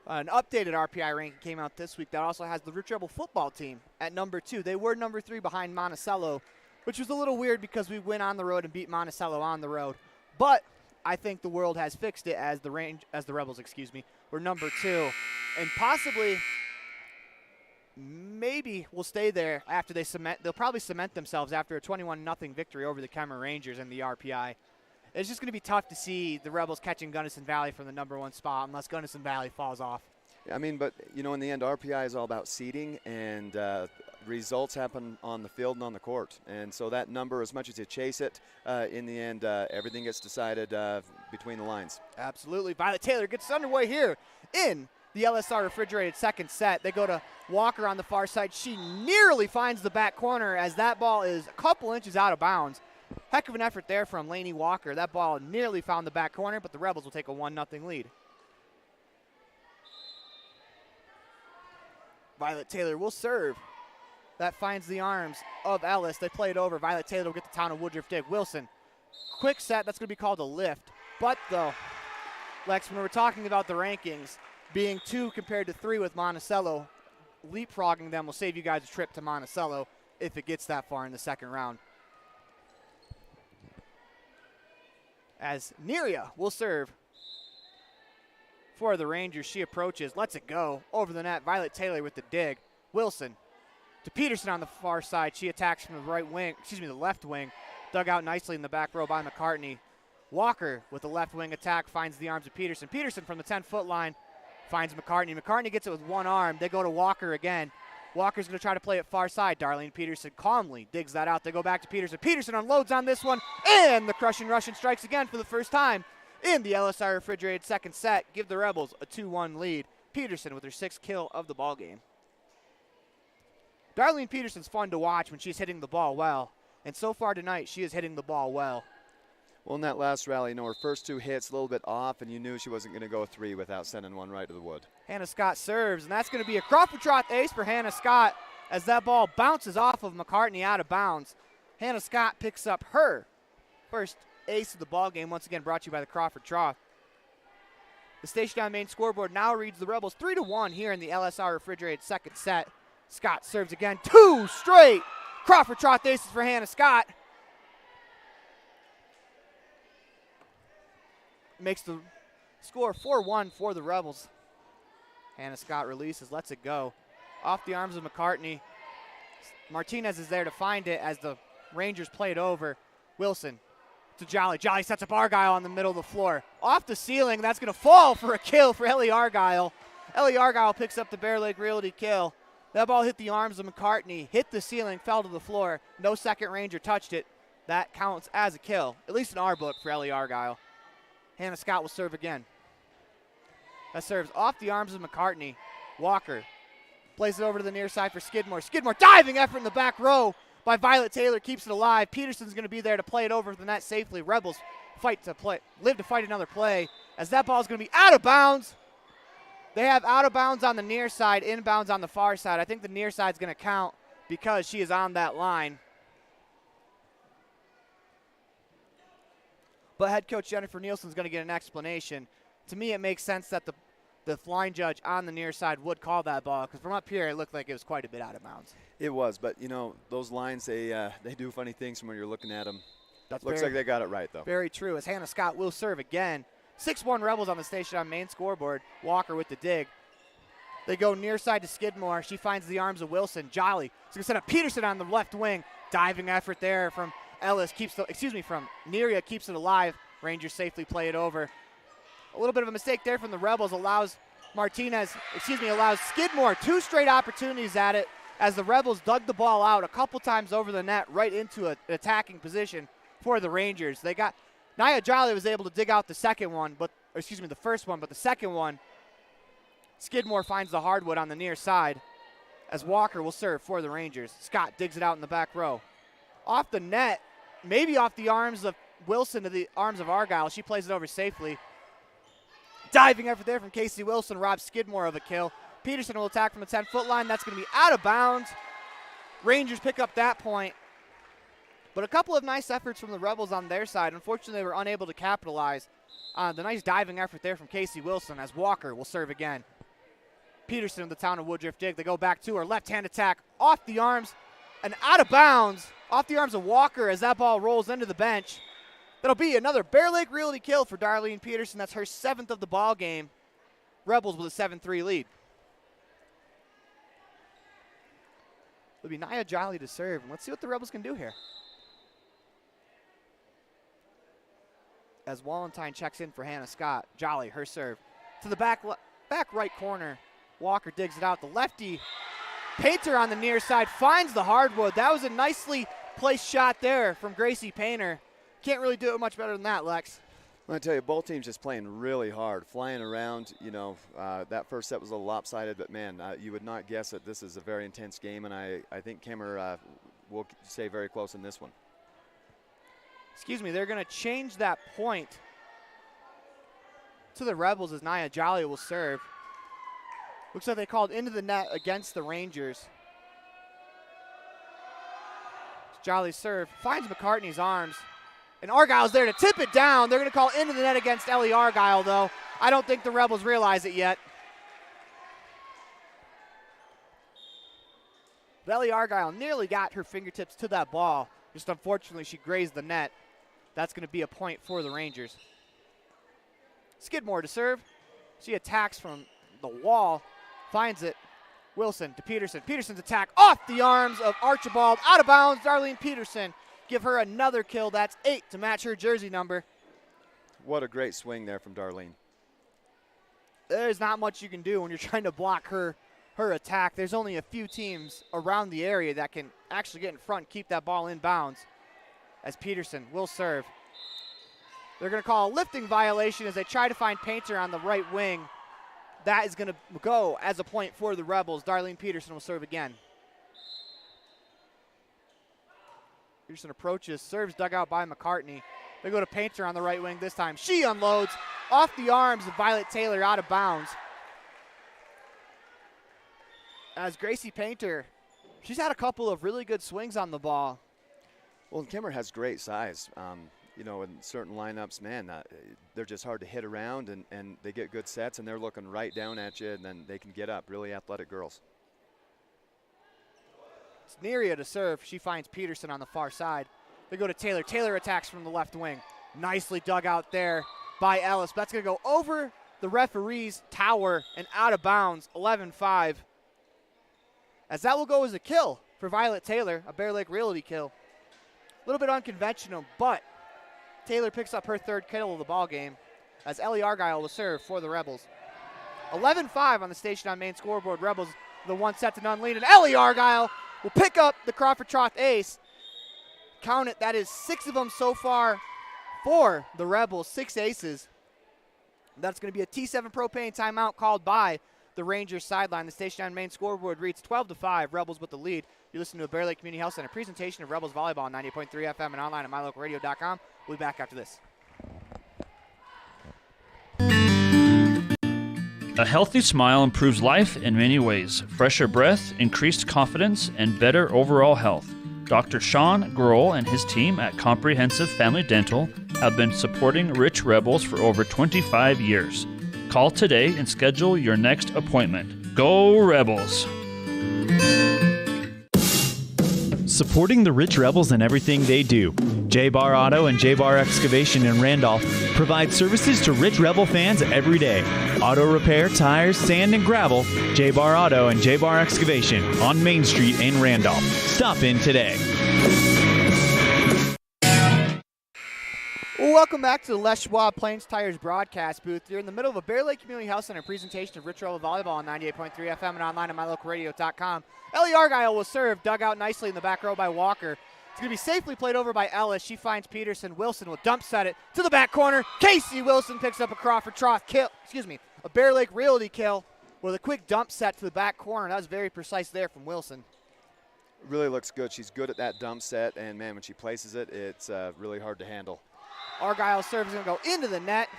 An updated RPI ranking came out this week that also has the Rich Rebel football team at number 2. They were number 3 behind Monticello, which was a little weird because we went on the road and beat Monticello on the road. But I think the world has fixed it as the Rebels, were number 2, and possibly maybe will stay there after they'll probably cement themselves after a 21-0 victory over the Kemmerer Rangers in the RPI. It's just going to be tough to see the Rebels catching Gunnison Valley from the number 1 spot unless Gunnison Valley falls off. I mean, but, you know, in the end, RPI is all about seeding, and results happen on the field and on the court. And so that number, as much as you chase it, in the end, everything gets decided between the lines. Absolutely. Violet Taylor gets underway here in the LSR refrigerated second set. They go to Walker on the far side. She nearly finds the back corner as that ball is a couple inches out of bounds. Heck of an effort there from Lainey Walker. That ball nearly found the back corner, but the Rebels will take a 1-0 lead. Violet Taylor will serve. That finds the arms of Ellis. They play it over. Violet Taylor will get the town of Woodruff dig. Wilson, quick set. That's going to be called a lift. But, though, Lex, when we're talking about the rankings, being 2 compared to 3 with Monticello, leapfrogging them will save you guys a trip to Monticello if it gets that far in the second round. As Neria will serve for the Rangers. She approaches, lets it go over the net. Violet Taylor with the dig. Wilson to Peterson on the far side. She attacks from the left wing. Dug out nicely in the back row by McCartney. Walker with the left wing attack finds the arms of Peterson. Peterson from the 10-foot line finds McCartney. McCartney gets it with one arm. They go to Walker again. Walker's going to try to play it far side. Darlene Peterson calmly digs that out. They go back to Peterson. Peterson unloads on this one, and the crushing Russian strikes again for the first time in the LSI refrigerated second set. Give the Rebels a 2-1 lead. Peterson with her 6th kill of the ball game. Darlene Peterson's fun to watch when she's hitting the ball well. And so far tonight, she is hitting the ball well. Well, in that last rally, her first 2 hits a little bit off, and you knew she wasn't going to go 3 without sending one right to the wood. Hannah Scott serves, and that's going to be a Crawford-Troth ace for Hannah Scott as that ball bounces off of McCartney out of bounds. Hannah Scott picks up her first ace of the ball game, once again brought to you by the Crawford-Troth. The Station on Main scoreboard now reads the Rebels 3-1 here in the LSR Refrigerated second set. Scott serves again, 2 straight Crawford-Troth aces for Hannah Scott. Makes the score 4-1 for the Rebels. Hannah Scott releases, lets it go. Off the arms of McCartney. Martinez is there to find it as the Rangers play it over. Wilson to Jolly. Jolly sets up Argyle on the middle of the floor. Off the ceiling, that's going to fall for a kill for Ellie Argyle. Ellie Argyle picks up the Bear Lake Realty kill. That ball hit the arms of McCartney, hit the ceiling, fell to the floor. No second Ranger touched it. That counts as a kill, at least in our book, for Ellie Argyle. Hannah Scott will serve again. That serves off the arms of McCartney. Walker plays it over to the near side for Skidmore. Skidmore diving effort in the back row by Violet Taylor keeps it alive. Peterson's going to be there to play it over the net safely. Rebels live to fight another play as that ball is going to be out of bounds. They have out of bounds on the near side, inbounds on the far side. I think the near side is going to count because she is on that line. But head coach Jennifer Nielsen is going to get an explanation. To me, it makes sense that the line judge on the near side would call that ball because from up here, it looked like it was quite a bit out of bounds. It was, but, those lines, they do funny things when you're looking at them. Looks like they got it right, though. Very true, as Hannah Scott will serve again. 6-1 Rebels on the Station on Main scoreboard. Walker with the dig. They go near side to Skidmore. She finds the arms of Wilson. Jolly is going to set up Peterson on the left wing. Diving effort there from Ellis from Neria keeps it alive. Rangers safely play it over. A little bit of a mistake there from the Rebels allows Skidmore 2 straight opportunities at it as the Rebels dug the ball out a couple times over the net right into an attacking position for the Rangers. They got Nia Jolly was able to dig out the first one, but the second one, Skidmore finds the hardwood on the near side as Walker will serve for the Rangers. Scott digs it out in the back row. Off the net, maybe off the arms of Wilson to the arms of Argyle. She plays it over safely. Diving effort there from Casey Wilson robs Skidmore of a kill. Peterson will attack from the 10-foot line. That's going to be out of bounds. Rangers pick up that point. But a couple of nice efforts from the Rebels on their side. Unfortunately, they were unable to capitalize on the nice diving effort there from Casey Wilson as Walker will serve again. Peterson of the town of Woodruff dig. They go back to her. Left-hand attack off the arms and out of bounds. Off the arms of Walker as that ball rolls into the bench. That'll be another Bear Lake Realty kill for Darlene Peterson. That's her 7th of the ball game. Rebels with a 7-3 lead. It'll be Nia Jolly to serve. Let's see what the Rebels can do here. As Wallentyne checks in for Hannah Scott. Jolly, her serve. To the back right corner. Walker digs it out. The lefty Painter on the near side finds the hardwood. That was a nicely placed shot there from Gracie Painter. Can't really do it much better than that, Lex. Well, I tell you, both teams just playing really hard, flying around. That first set was a little lopsided, but, man, you would not guess that this is a very intense game, and I think Kemmerer will stay very close in this one. They're going to change that point to the Rebels as Nia Jolly will serve. Looks like they called into the net against the Rangers. Jolly's serve finds McCartney's arms. And Argyle's there to tip it down. They're going to call into the net against Ellie Argyle, though. I don't think the Rebels realize it yet. But Ellie Argyle nearly got her fingertips to that ball. Just unfortunately, she grazed the net. That's going to be a point for the Rangers. Skidmore to serve. She attacks from the wall. Finds it. Wilson to Peterson. Peterson's attack off the arms of Archibald. Out of bounds. Darlene Peterson. Give her another kill. That's 8 to match her jersey number. What a great swing there from Darlene. There's not much you can do when you're trying to block her attack. There's only a few teams around the area that can actually get in front and keep that ball in bounds. As Peterson will serve. They're going to call a lifting violation as they try to find Painter on the right wing. That is going to go as a point for the Rebels. Darlene Peterson will serve again. Peterson approaches, serves dug out by McCartney. They go to Painter on the right wing this time. She unloads off the arms of Violet Taylor, out of bounds. As Gracie Painter, she's had a couple of really good swings on the ball. Well, and Kemmerer has great size. You know, in certain lineups, man, they're just hard to hit around, and they get good sets, and they're looking right down at you, and then they can get up. Really athletic girls. It's Neria to serve. She finds Peterson on the far side. They go to Taylor. Taylor attacks from the left wing. Nicely dug out there by Ellis. But that's going to go over the referee's tower and out of bounds, 11-5. As that will go as a kill for Violet Taylor, a Bear Lake Realty kill. A little bit unconventional, but Taylor picks up her third kill of the ball game as Ellie Argyle will serve for the Rebels. 11-5 on the Station on Main scoreboard. Rebels the 1-0 lead, and Ellie Argyle will pick up the Crawford Troth ace. Count it, that is 6 of them so far for the Rebels, 6 aces. That's going to be a T7 propane timeout called by the Rangers sideline. The Station on Main scoreboard reads 12-5, Rebels with the lead. You listen to a Bear Lake Community Health Center presentation of Rebels Volleyball on 98.3 FM and online at mylocalradio.com. We'll be back after this. A healthy smile improves life in many ways. Fresher breath, increased confidence, and better overall health. Dr. Sean Grohl and his team at Comprehensive Family Dental have been supporting Rich Rebels for over 25 years. Call today and schedule your next appointment. Go Rebels! Supporting the Rich Rebels in everything they do. J-Bar Auto and J-Bar Excavation in Randolph provide services to Rich Rebel fans every day. Auto repair, tires, sand, and gravel. J-Bar Auto and J-Bar Excavation on Main Street in Randolph. Stop in today. Welcome back to the Les Schwab Plains Tires broadcast booth. You're in the middle of a Bear Lake Community Health Center presentation of Rich Rebel Volleyball on 98.3 FM and online at mylocalradio.com. Ellie Argyle will serve, dug out nicely in the back row by Walker. It's going to be safely played over by Ellis. She finds Peterson. Wilson will dump set it to the back corner. Casey Wilson picks up a Crawford Troth kill. A Bear Lake Realty kill with a quick dump set to the back corner. That was very precise there from Wilson. Really looks good. She's good at that dump set, and man, when she places it, it's really hard to handle. Argyle's serve is going to go into the net.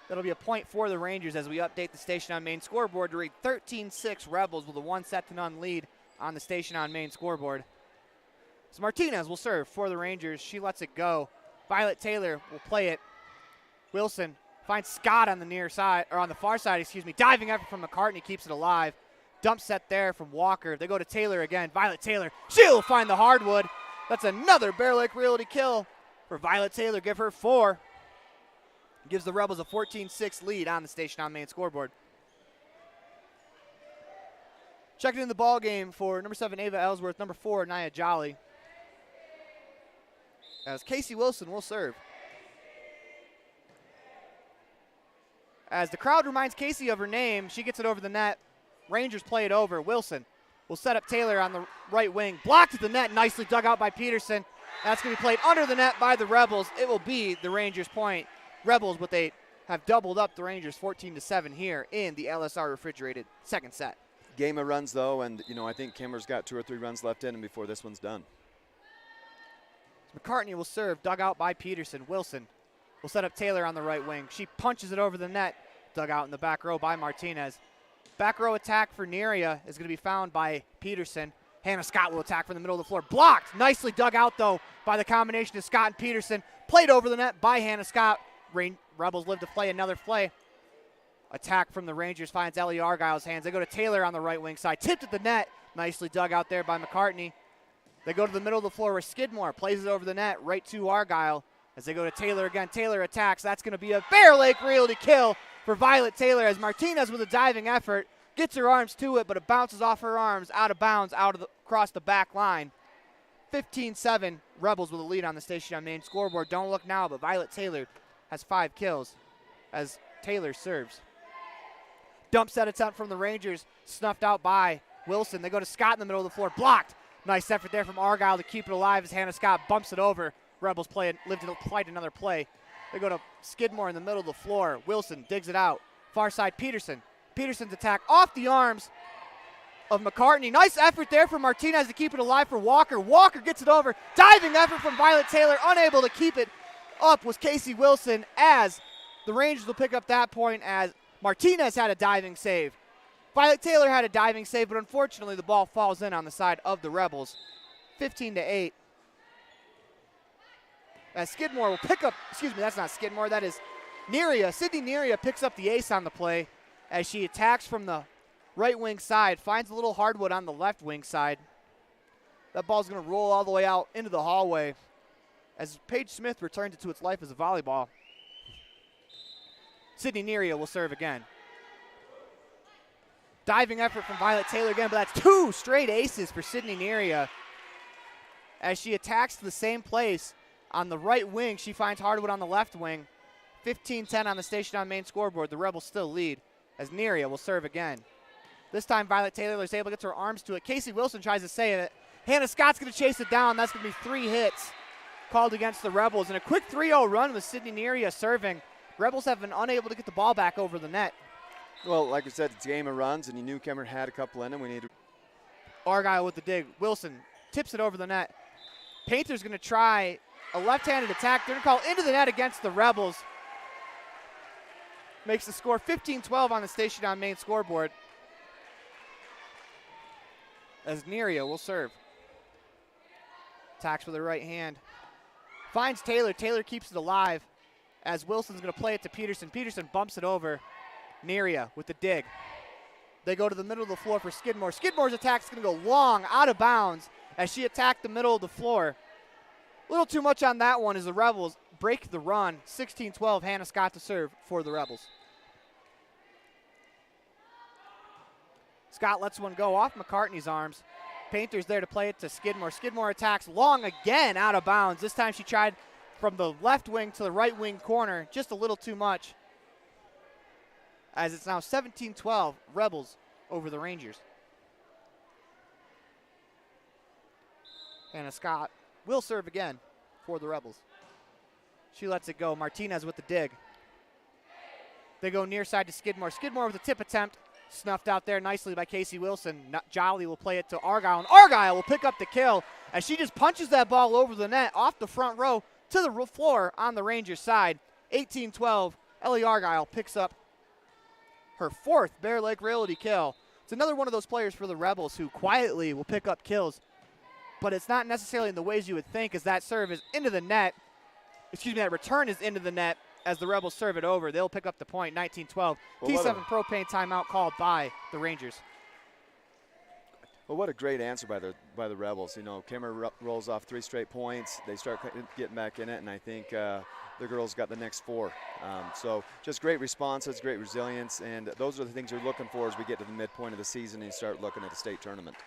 That'll be a point for the Rangers as we update the Station on Main scoreboard to read 13-6 Rebels with a 1-0 lead on the Station on Main scoreboard. So Martinez will serve for the Rangers. She lets it go. Violet Taylor will play it. Wilson finds Scott on the near side, or on the far side, Diving effort from McCartney keeps it alive. Dump set there from Walker. They go to Taylor again. Violet Taylor, she'll find the hardwood. That's another Bear Lake Realty kill for Violet Taylor. Give her 4. Gives the Rebels a 14-6 lead on the Station on Main scoreboard. Checking in the ball game for number 7, Ava Ellsworth, number 4, Nia Jolly. As Casey Wilson will serve. As the crowd reminds Casey of her name, she gets it over the net. Rangers play it over. Wilson will set up Taylor on the right wing. Blocked at the net, nicely dug out by Peterson. That's going to be played under the net by the Rebels. It will be the Rangers' point. Rebels, but they have doubled up the Rangers 14-7 here in the LSR refrigerated second set. Game of runs, though, and, I think Kemmerer's got 2 or 3 runs left in him before this one's done. McCartney will serve, dug out by Peterson. Wilson will set up Taylor on the right wing. She punches it over the net, dug out in the back row by Martinez. Back row attack for Neria is going to be found by Peterson. Hannah Scott will attack from the middle of the floor. Blocked, nicely dug out, though, by the combination of Scott and Peterson. Played over the net by Hannah Scott. Rebels live to play another play. Attack from the Rangers finds Ellie Argyle's hands. They go to Taylor on the right wing side. Tipped at the net. Nicely dug out there by McCartney. They go to the middle of the floor where Skidmore plays it over the net right to Argyle. As they go to Taylor again. Taylor attacks. That's going to be a Bear Lake Realty kill for Violet Taylor as Martinez with a diving effort. Gets her arms to it, but it bounces off her arms out of bounds across the back line. 15-7 Rebels with a lead on the Station on Main scoreboard. Don't look now, but Violet Taylor has 5 kills as Taylor serves. Dump set attempt from the Rangers, snuffed out by Wilson. They go to Scott in the middle of the floor, blocked. Nice effort there from Argyle to keep it alive as Hannah Scott bumps it over. Rebels live to fight another play. They go to Skidmore in the middle of the floor. Wilson digs it out. Far side, Peterson. Peterson's attack off the arms of McCartney. Nice effort there from Martinez to keep it alive for Walker. Walker gets it over. Diving effort from Violet Taylor. Unable to keep it up was Casey Wilson, as the Rangers will pick up that point as Martinez had a diving save. Violet Taylor had a diving save, but unfortunately the ball falls in on the side of the Rebels. 15-8. As Skidmore will pick up, excuse me, that's not Skidmore, that is Neria. Sydney Neria picks up the ace on the play as she attacks from the right wing side, finds a little hardwood on the left wing side. That ball's going to roll all the way out into the hallway as Paige Smith returns it to its life as a volleyball. Sydney Neria will serve again. Diving effort from Violet Taylor again, but that's 2 straight aces for Sydney Neria. As she attacks to the same place on the right wing, she finds hardwood on the left wing. 15-10 on the station on main scoreboard. The Rebels still lead as Neria will serve again. This time Violet Taylor is able to get her arms to it. Casey Wilson tries to save it. Hannah Scott's going to chase it down. That's going to be 3 hits called against the Rebels. And a quick 3-0 run with Sydney Neria serving. Rebels have been unable to get the ball back over the net. Well, like we said, it's a game of runs, and you knew Kemmerer had a couple in them. We need Argyle with the dig. Wilson tips it over the net. Painter's going to try a left-handed attack. They're going to call into the net against the Rebels. Makes the score 15-12 on the station on main scoreboard. As Neria will serve. Attacks with her right hand. Finds Taylor. Taylor keeps it alive as Wilson's going to play it to Peterson. Peterson bumps it over. Neria with the dig. They go to the middle of the floor for Skidmore. Skidmore's attack is going to go long, out of bounds, as she attacked the middle of the floor. A little too much on that one as the Rebels break the run. 16-12, Hannah Scott to serve for the Rebels. Scott lets one go off McCartney's arms. Painter's there to play it to Skidmore. Skidmore attacks long again, out of bounds. This time she tried from the left wing to the right wing corner, just a little too much. As it's now 17-12, Rebels over the Rangers. Hannah Scott will serve again for the Rebels. She lets it go. Martinez with the dig. They go near side to Skidmore. Skidmore with a tip attempt. Snuffed out there nicely by Casey Wilson. Jolly will play it to Argyle, and Argyle will pick up the kill as she just punches that ball over the net off the front row to the floor on the Rangers side. 18-12, Ellie Argyle picks up her 4th Bear Lake Realty kill. It's another one of those players for the Rebels who quietly will pick up kills, but it's not necessarily in the ways you would think, as that serve is into the net. Excuse me, that return is into the net as the Rebels serve it over. They'll pick up the point, 19-12. T7 propane timeout called by the Rangers. Well, what a great answer by the Rebels. You know, Kemmerer rolls off 3 straight points. They start getting back in it, and I think the girls got the next 4. So just great responses, great resilience, and those are the things you're looking for as we get to the midpoint of the season and you start looking at the state tournament.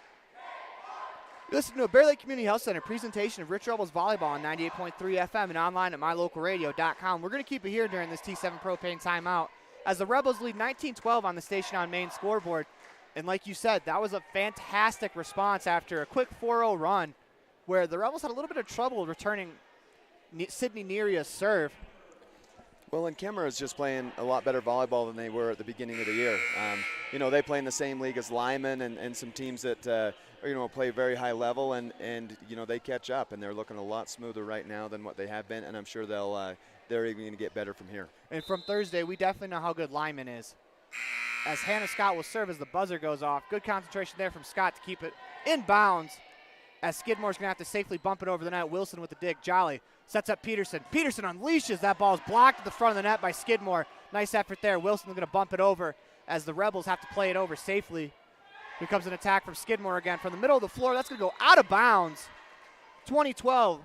Listen to a Bear Lake Community Health Center presentation of Rich Rebels Volleyball on 98.3 FM and online at mylocalradio.com. We're going to keep it here during this T7 propane timeout as the Rebels lead 19-12 on the station on main scoreboard. And like you said, that was a fantastic response after a quick 4-0 run where the Rebels had a little bit of trouble returning Sydney Neria's serve. Well, and Kemmerer is just playing a lot better volleyball than they were at the beginning of the year. You know, they play in the same league as Lyman and some teams that, you know, play very high level, and you know, they catch up, and they're looking a lot smoother right now than what they have been, and I'm sure they're even going to get better from here. And from Thursday, we definitely know how good Lyman is. As Hannah Scott will serve as the buzzer goes off. Good concentration there from Scott to keep it in bounds, as Skidmore's going to have to safely bump it over the net. Wilson with the dig. Jolly sets up Peterson. Peterson unleashes. That ball is blocked at the front of the net by Skidmore. Nice effort there. Wilson's going to bump it over as the Rebels have to play it over safely. Here comes an attack from Skidmore again from the middle of the floor. That's going to go out of bounds. 20-12.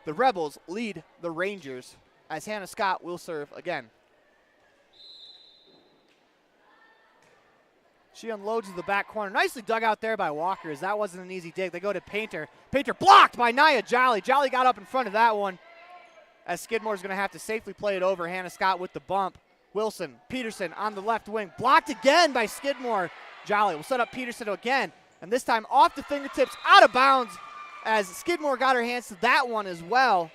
The Rebels lead the Rangers as Hannah Scott will serve again. She unloads to the back corner. Nicely dug out there by Walker, as that wasn't an easy dig. They go to Painter. Painter blocked by Nia Jolly. Jolly got up in front of that one, as Skidmore's going to have to safely play it over. Hannah Scott with the bump. Wilson, Peterson on the left wing. Blocked again by Skidmore. Jolly will set up Peterson again, and this time off the fingertips, out of bounds, as Skidmore got her hands to that one as well.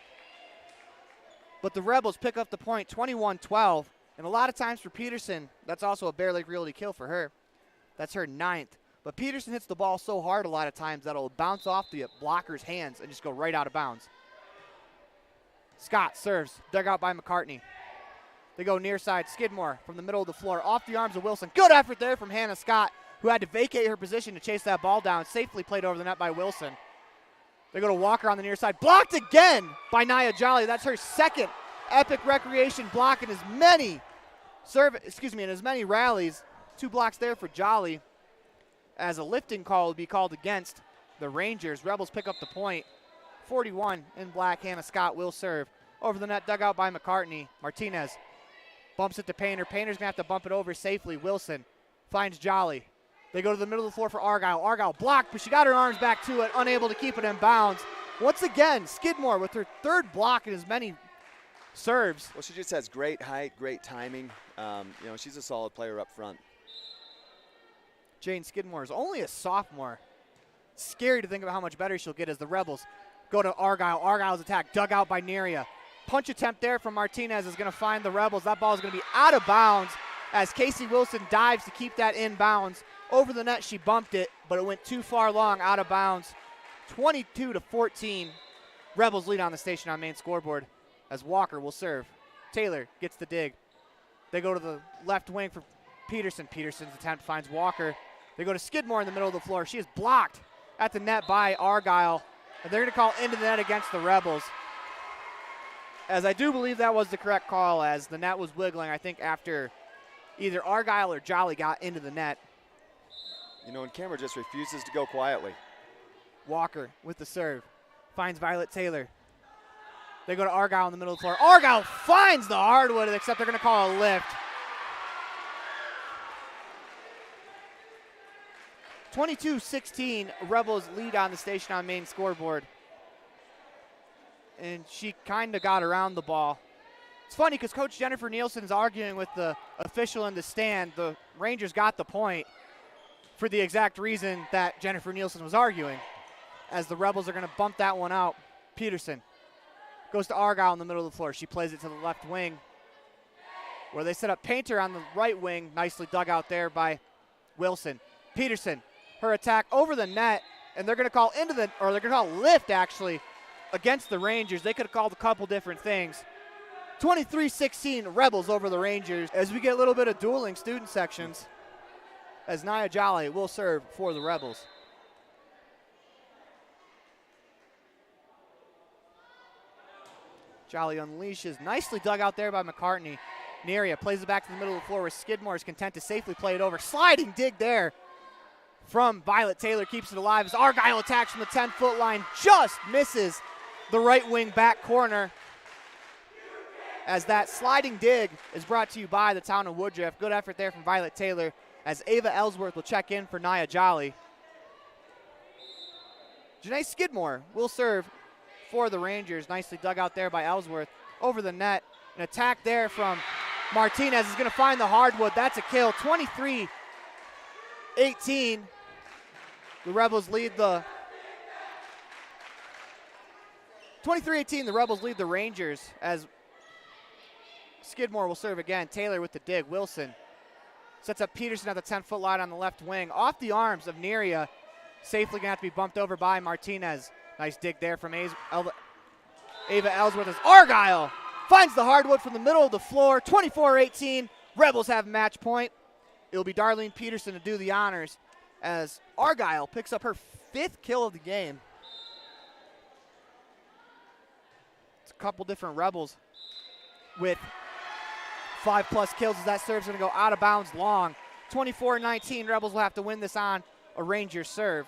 But the Rebels pick up the point, 21-12. And a lot of times for Peterson, that's also a Bear Lake Realty kill for her. That's her 9th. But Peterson hits the ball so hard a lot of times that it'll bounce off the blocker's hands and just go right out of bounds. Scott serves, dug out by McCartney. They go near side, Skidmore from the middle of the floor, off the arms of Wilson. Good effort there from Hannah Scott, who had to vacate her position to chase that ball down. Safely played over the net by Wilson. They go to Walker on the near side. Blocked again by Nia Jolly. That's her 2nd Epic Recreation block in as many rallies. 2 blocks there for Jolly, as a lifting call would be called against the Rangers. Rebels pick up the point. 41 in black. Hannah Scott will serve. Over the net, dug out by McCartney. Martinez bumps it to Painter. Painter's going to have to bump it over safely. Wilson finds Jolly. They go to the middle of the floor for Argyle. Argyle blocked, but she got her arms back to it, unable to keep it in bounds. Once again, Skidmore with her 3rd block in as many serves. Well, she just has great height, great timing. She's a solid player up front. Jane Skidmore is only a sophomore. Scary to think about how much better she'll get as the Rebels go to Argyle. Argyle's attack dug out by Neria. Punch attempt there from Martinez is going to find the Rebels. That ball is going to be out of bounds as Casey Wilson dives to keep that in bounds. Over the net, she bumped it, but it went too far long, out of bounds. 22-14. Rebels lead on the station on main scoreboard as Walker will serve. Taylor gets the dig. They go to the left wing for Peterson. Peterson's attempt finds Walker. They go to Skidmore in the middle of the floor. She is blocked at the net by Argyle, and they're going to call into the net against the Rebels. As I do believe that was the correct call, as the net was wiggling, I think, after either Argyle or Jolly got into the net. And Kemmerer just refuses to go quietly. Walker with the serve. Finds Violet Taylor. They go to Argyle in the middle of the floor. Argyle finds the hardwood, except they're going to call a lift. 22-16, Rebels lead on the station on main scoreboard. And she kind of got around the ball. It's funny because Coach Jennifer Nielsen is arguing with the official in the stand. The Rangers got the point for the exact reason that Jennifer Nielsen was arguing, as the Rebels are going to bump that one out. Peterson goes to Argyle in the middle of the floor. She plays it to the left wing, where they set up Painter on the right wing. Nicely dug out there by Wilson. Peterson, her attack over the net, and they're going to call they're going to call lift, actually, against the Rangers. They could have called a couple different things. 23-16, Rebels over the Rangers, as we get a little bit of dueling student sections, as Nia Jolly will serve for the Rebels. Jolly unleashes. Nicely dug out there by McCartney. Neria plays it back to the middle of the floor where Skidmore is content to safely play it over. Sliding dig there from Violet Taylor, keeps it alive as Argyle attacks from the 10-foot line. Just misses the right wing back corner, as that sliding dig is brought to you by the town of Woodruff. Good effort there from Violet Taylor, as Ava Ellsworth will check in for Nia Jolly. Janae Skidmore will serve for the Rangers. Nicely dug out there by Ellsworth. Over the net, an attack there from Martinez is going to find the hardwood. That's a kill. 23-18. The Rebels lead the 23-18. The Rebels lead the Rangers, as Skidmore will serve again. Taylor with the dig. Wilson sets up Peterson at the 10-foot line on the left wing. Off the arms of Neria. Safely going to have to be bumped over by Martinez. Nice dig there from Ava Ellsworth as Argyle finds the hardwood from the middle of the floor. 24-18. Rebels have match point. It'll be Darlene Peterson to do the honors, as Argyle picks up her 5th kill of the game. It's a couple different Rebels with 5+ kills, as that serve's going to go out of bounds long. 24-19, Rebels will have to win this on a Ranger serve.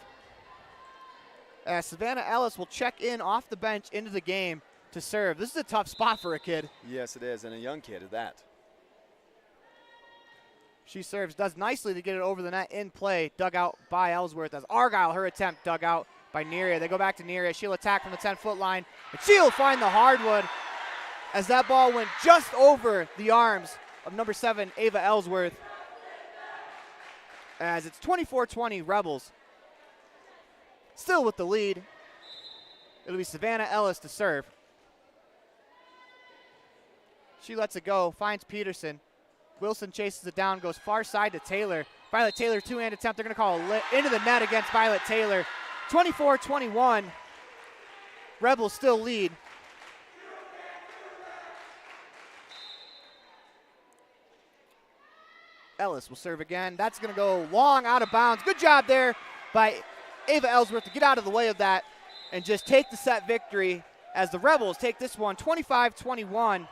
Savannah Ellis will check in off the bench into the game to serve. This is a tough spot for a kid. Yes, it is, and a young kid at that. She serves, does nicely to get it over the net in play, dug out by Ellsworth, as Argyle, her attempt dug out by Neria. They go back to Neria. She'll attack from the 10-foot line, and she'll find the hardwood, as that ball went just over the arms of number 7, Ava Ellsworth, as it's 24-20 Rebels. Still with the lead. It'll be Savannah Ellis to serve. She lets it go, finds Peterson. Wilson chases it down, goes far side to Taylor. Violet Taylor, two-hand attempt. They're going to call into the net against Violet Taylor. 24-21. Rebels still lead. Ellis will serve again. That's going to go long out of bounds. Good job there by Ava Ellsworth to get out of the way of that and just take the set victory as the Rebels take this one 25-21.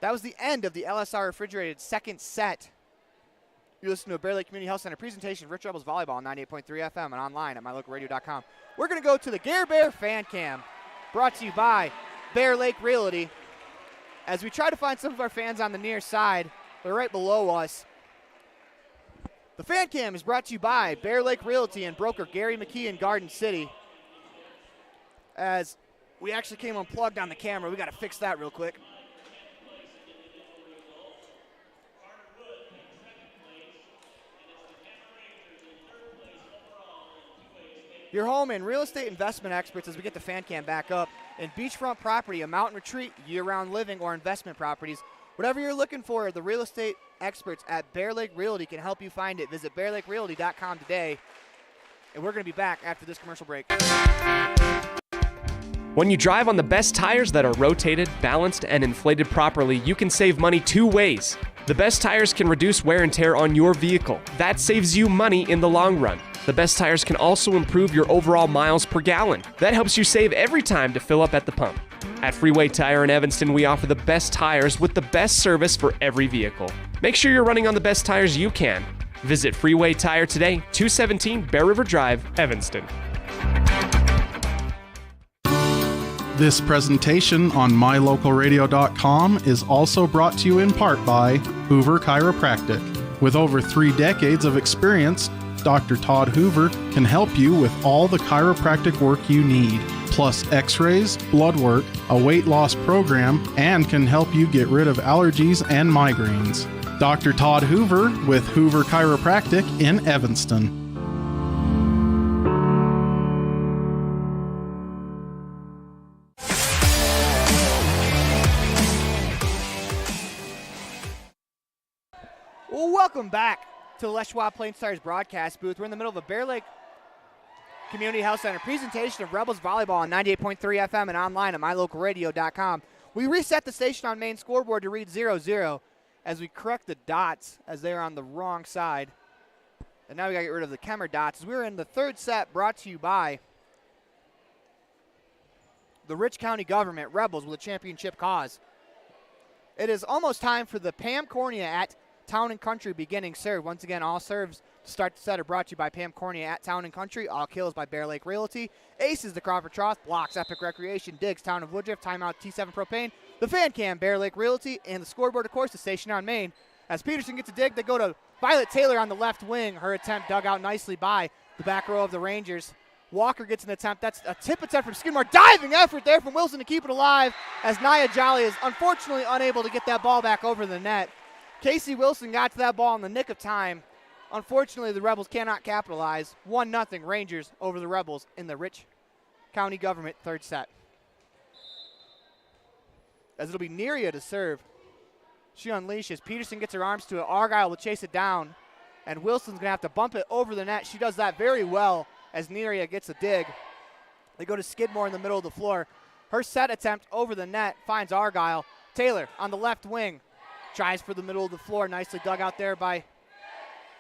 That was the end of the LSR Refrigerated second set. You listen to a Bear Lake Community Health Center presentation of Rich Rebels Volleyball on 98.3 FM and online at mylocalradio.com. We're going to go to the Gare Bear Fan Cam, brought to you by Bear Lake Realty. As we try to find some of our fans on the near side, they're right below us. The Fan Cam is brought to you by Bear Lake Realty and broker Gary McKee in Garden City. As we actually came unplugged on the camera, we got to fix that real quick. Your home and real estate investment experts as we get the Fan Cam back up. In beachfront property, a mountain retreat, year-round living, or investment properties. Whatever you're looking for, the real estate experts at Bear Lake Realty can help you find it. Visit bearlakerealty.com today. And we're going to be back after this commercial break. When you drive on the best tires that are rotated, balanced, and inflated properly, you can save money two ways. The best tires can reduce wear and tear on your vehicle. That saves you money in the long run. The best tires can also improve your overall miles per gallon. That helps you save every time to fill up at the pump. At Freeway Tire in Evanston, we offer the best tires with the best service for every vehicle. Make sure you're running on the best tires you can. Visit Freeway Tire today, 217 Bear River Drive, Evanston. This presentation on mylocalradio.com is also brought to you in part by Hoover Chiropractic. With over 3 decades of experience, Dr. Todd Hoover can help you with all the chiropractic work you need, plus x-rays, blood work, a weight loss program, and can help you get rid of allergies and migraines. Dr. Todd Hoover with Hoover Chiropractic in Evanston. Well, welcome back to the Les Schwab Plains Tires broadcast booth. We're in the middle of a Bear Lake Community Health Center presentation of Rebels Volleyball on 98.3 FM and online at mylocalradio.com. We reset the station on main scoreboard to read 0-0 as we correct the dots as they are on the wrong side. And now we got to get rid of the Kemmerer dots. As we're in the third set, brought to you by the Rich County Government, Rebels with a championship cause. It is almost time for the Pam Cornea at Town and Country beginning serve. Once again, all serves to start the set are brought to you by Pam Cornea at Town and Country. All kills by Bear Lake Realty. Aces, the Crawford Trough. Blocks, Epic Recreation. Digs, Town of Woodruff. Timeout, T7 Propane. The Fan Cam, Bear Lake Realty. And the scoreboard, of course, the station on Main. As Peterson gets a dig, they go to Violet Taylor on the left wing. Her attempt dug out nicely by the back row of the Rangers. Walker gets an attempt. That's a tip attempt from Skidmore. Diving effort there from Wilson to keep it alive as Nia Jolly is unfortunately unable to get that ball back over the net. Casey Wilson got to that ball in the nick of time. Unfortunately, the Rebels cannot capitalize. 1-0 Rangers over the Rebels in the Rich County Government third set. As it'll be Neria to serve. She unleashes. Peterson gets her arms to it. Argyle will chase it down. And Wilson's going to have to bump it over the net. She does that very well as Neria gets a dig. They go to Skidmore in the middle of the floor. Her set attempt over the net finds Argyle. Taylor on the left wing. Tries for the middle of the floor. Nicely dug out there by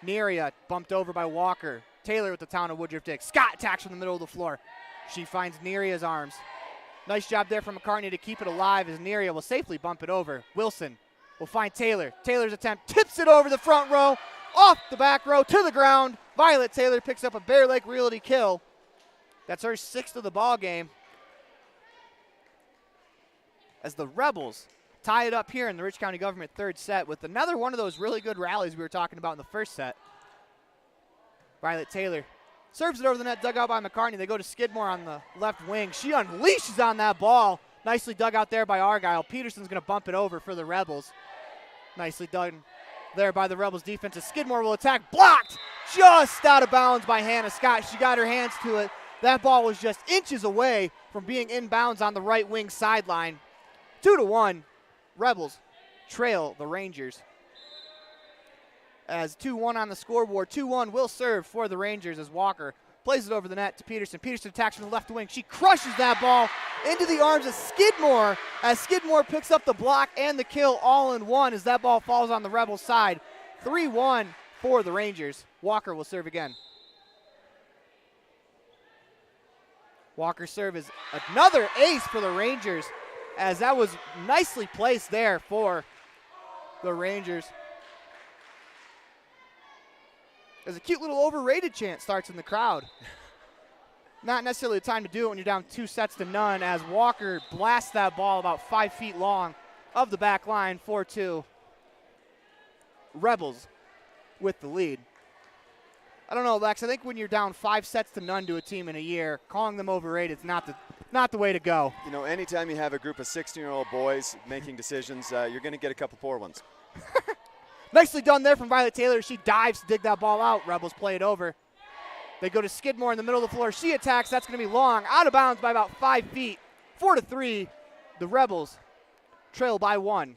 Neria. Bumped over by Walker. Taylor with the Town of Woodruff dig. Scott attacks from the middle of the floor. She finds Neria's arms. Nice job there from McCartney to keep it alive as Neria will safely bump it over. Wilson will find Taylor. Taylor's attempt tips it over the front row. Off the back row to the ground. Violet Taylor picks up a Bear Lake Realty kill. That's her 6th of the ball game. As the Rebels tie it up here in the Rich County Government third set with another one of those really good rallies we were talking about in the first set. Violet Taylor serves it over the net, dug out by McCartney. They go to Skidmore on the left wing. She unleashes on that ball. Nicely dug out there by Argyle. Peterson's going to bump it over for the Rebels. Nicely done there by the Rebels defense. Skidmore will attack. Blocked just out of bounds by Hannah Scott. She got her hands to it. That ball was just inches away from being inbounds on the right wing sideline. 2-1. Rebels trail the Rangers. As 2-1 on the scoreboard, 2-1 will serve for the Rangers as Walker plays it over the net to Peterson. Peterson attacks from the left wing. She crushes that ball into the arms of Skidmore as Skidmore picks up the block and the kill all in one as that ball falls on the Rebels side. 3-1 for the Rangers. Walker will serve again. Walker's serve is another ace for the Rangers as that was nicely placed there for the Rangers. As a cute little overrated chant starts in the crowd. Not necessarily the time to do it when you're down 2-0 as Walker blasts that ball about 5 feet long of the back line, 4-2. Rebels with the lead. I don't know, Lex. I think when you're down 5-0 to a team in a year, calling them overrated is not the way to go. You know, anytime you have a group of 16-year-old boys making decisions, you're going to get a couple poor ones. Nicely done there from Violet Taylor. She dives to dig that ball out. Rebels play it over. They go to Skidmore in the middle of the floor. She attacks. That's going to be long. Out of bounds by about 5 feet. 4-3. The Rebels trail by 1.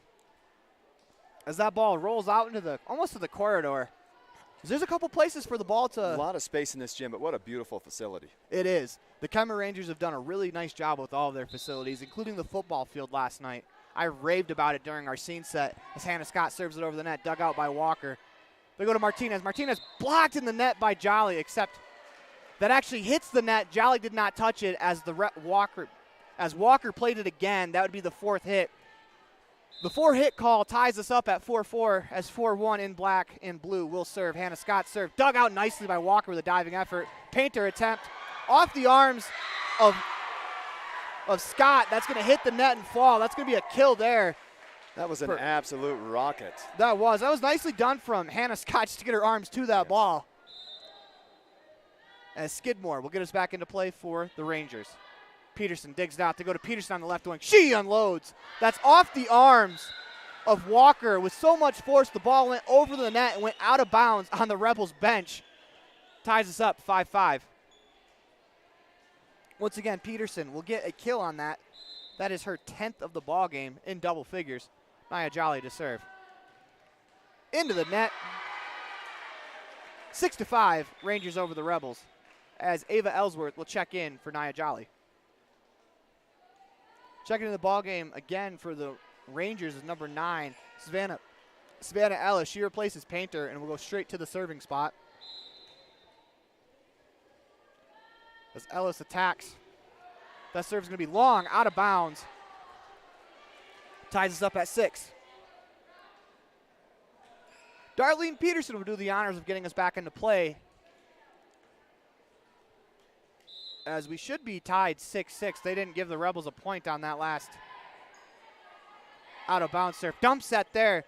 As that ball rolls out into almost to the corridor. There's a couple places for the ball to... A lot of space in this gym, but what a beautiful facility. It is. The Kemmerer Rangers have done a really nice job with all of their facilities, including the football field last night. I raved about it during our scene set as Hannah Scott serves it over the net, dug out by Walker. They go to Martinez. Martinez blocked in the net by Jolly, except that actually hits the net. Jolly did not touch it as Walker played it again. That would be the 4th hit. The 4-hit call ties us up at 4-4 as 4-1 in black and blue will serve. Hannah Scott serve. Dug out nicely by Walker with a diving effort. Painter attempt off the arms of Scott. That's going to hit the net and fall. That's going to be a kill there. That was an absolute rocket. That was nicely done from Hannah Scott just to get her arms to that ball. As Skidmore will get us back into play for the Rangers. Peterson digs it out. They go to Peterson on the left wing. She unloads. That's off the arms of Walker with so much force. The ball went over the net and went out of bounds on the Rebels bench. Ties us up 5-5. Once again, Peterson will get a kill on that. That is her 10th of the ball game in double figures. Nia Jolly to serve. Into the net. 6-5, Rangers over the Rebels, as Ava Ellsworth will check in for Nia Jolly. Checking in the ball game again for the Rangers is number 9, Savannah Ellis. She replaces Painter and will go straight to the serving spot. As Ellis attacks. That serve is going to be long, out of bounds. Ties us up at 6. Darlene Peterson will do the honors of getting us back into play, as we should be tied 6-6. They didn't give the Rebels a point on that last out of bounds serve. Dump set there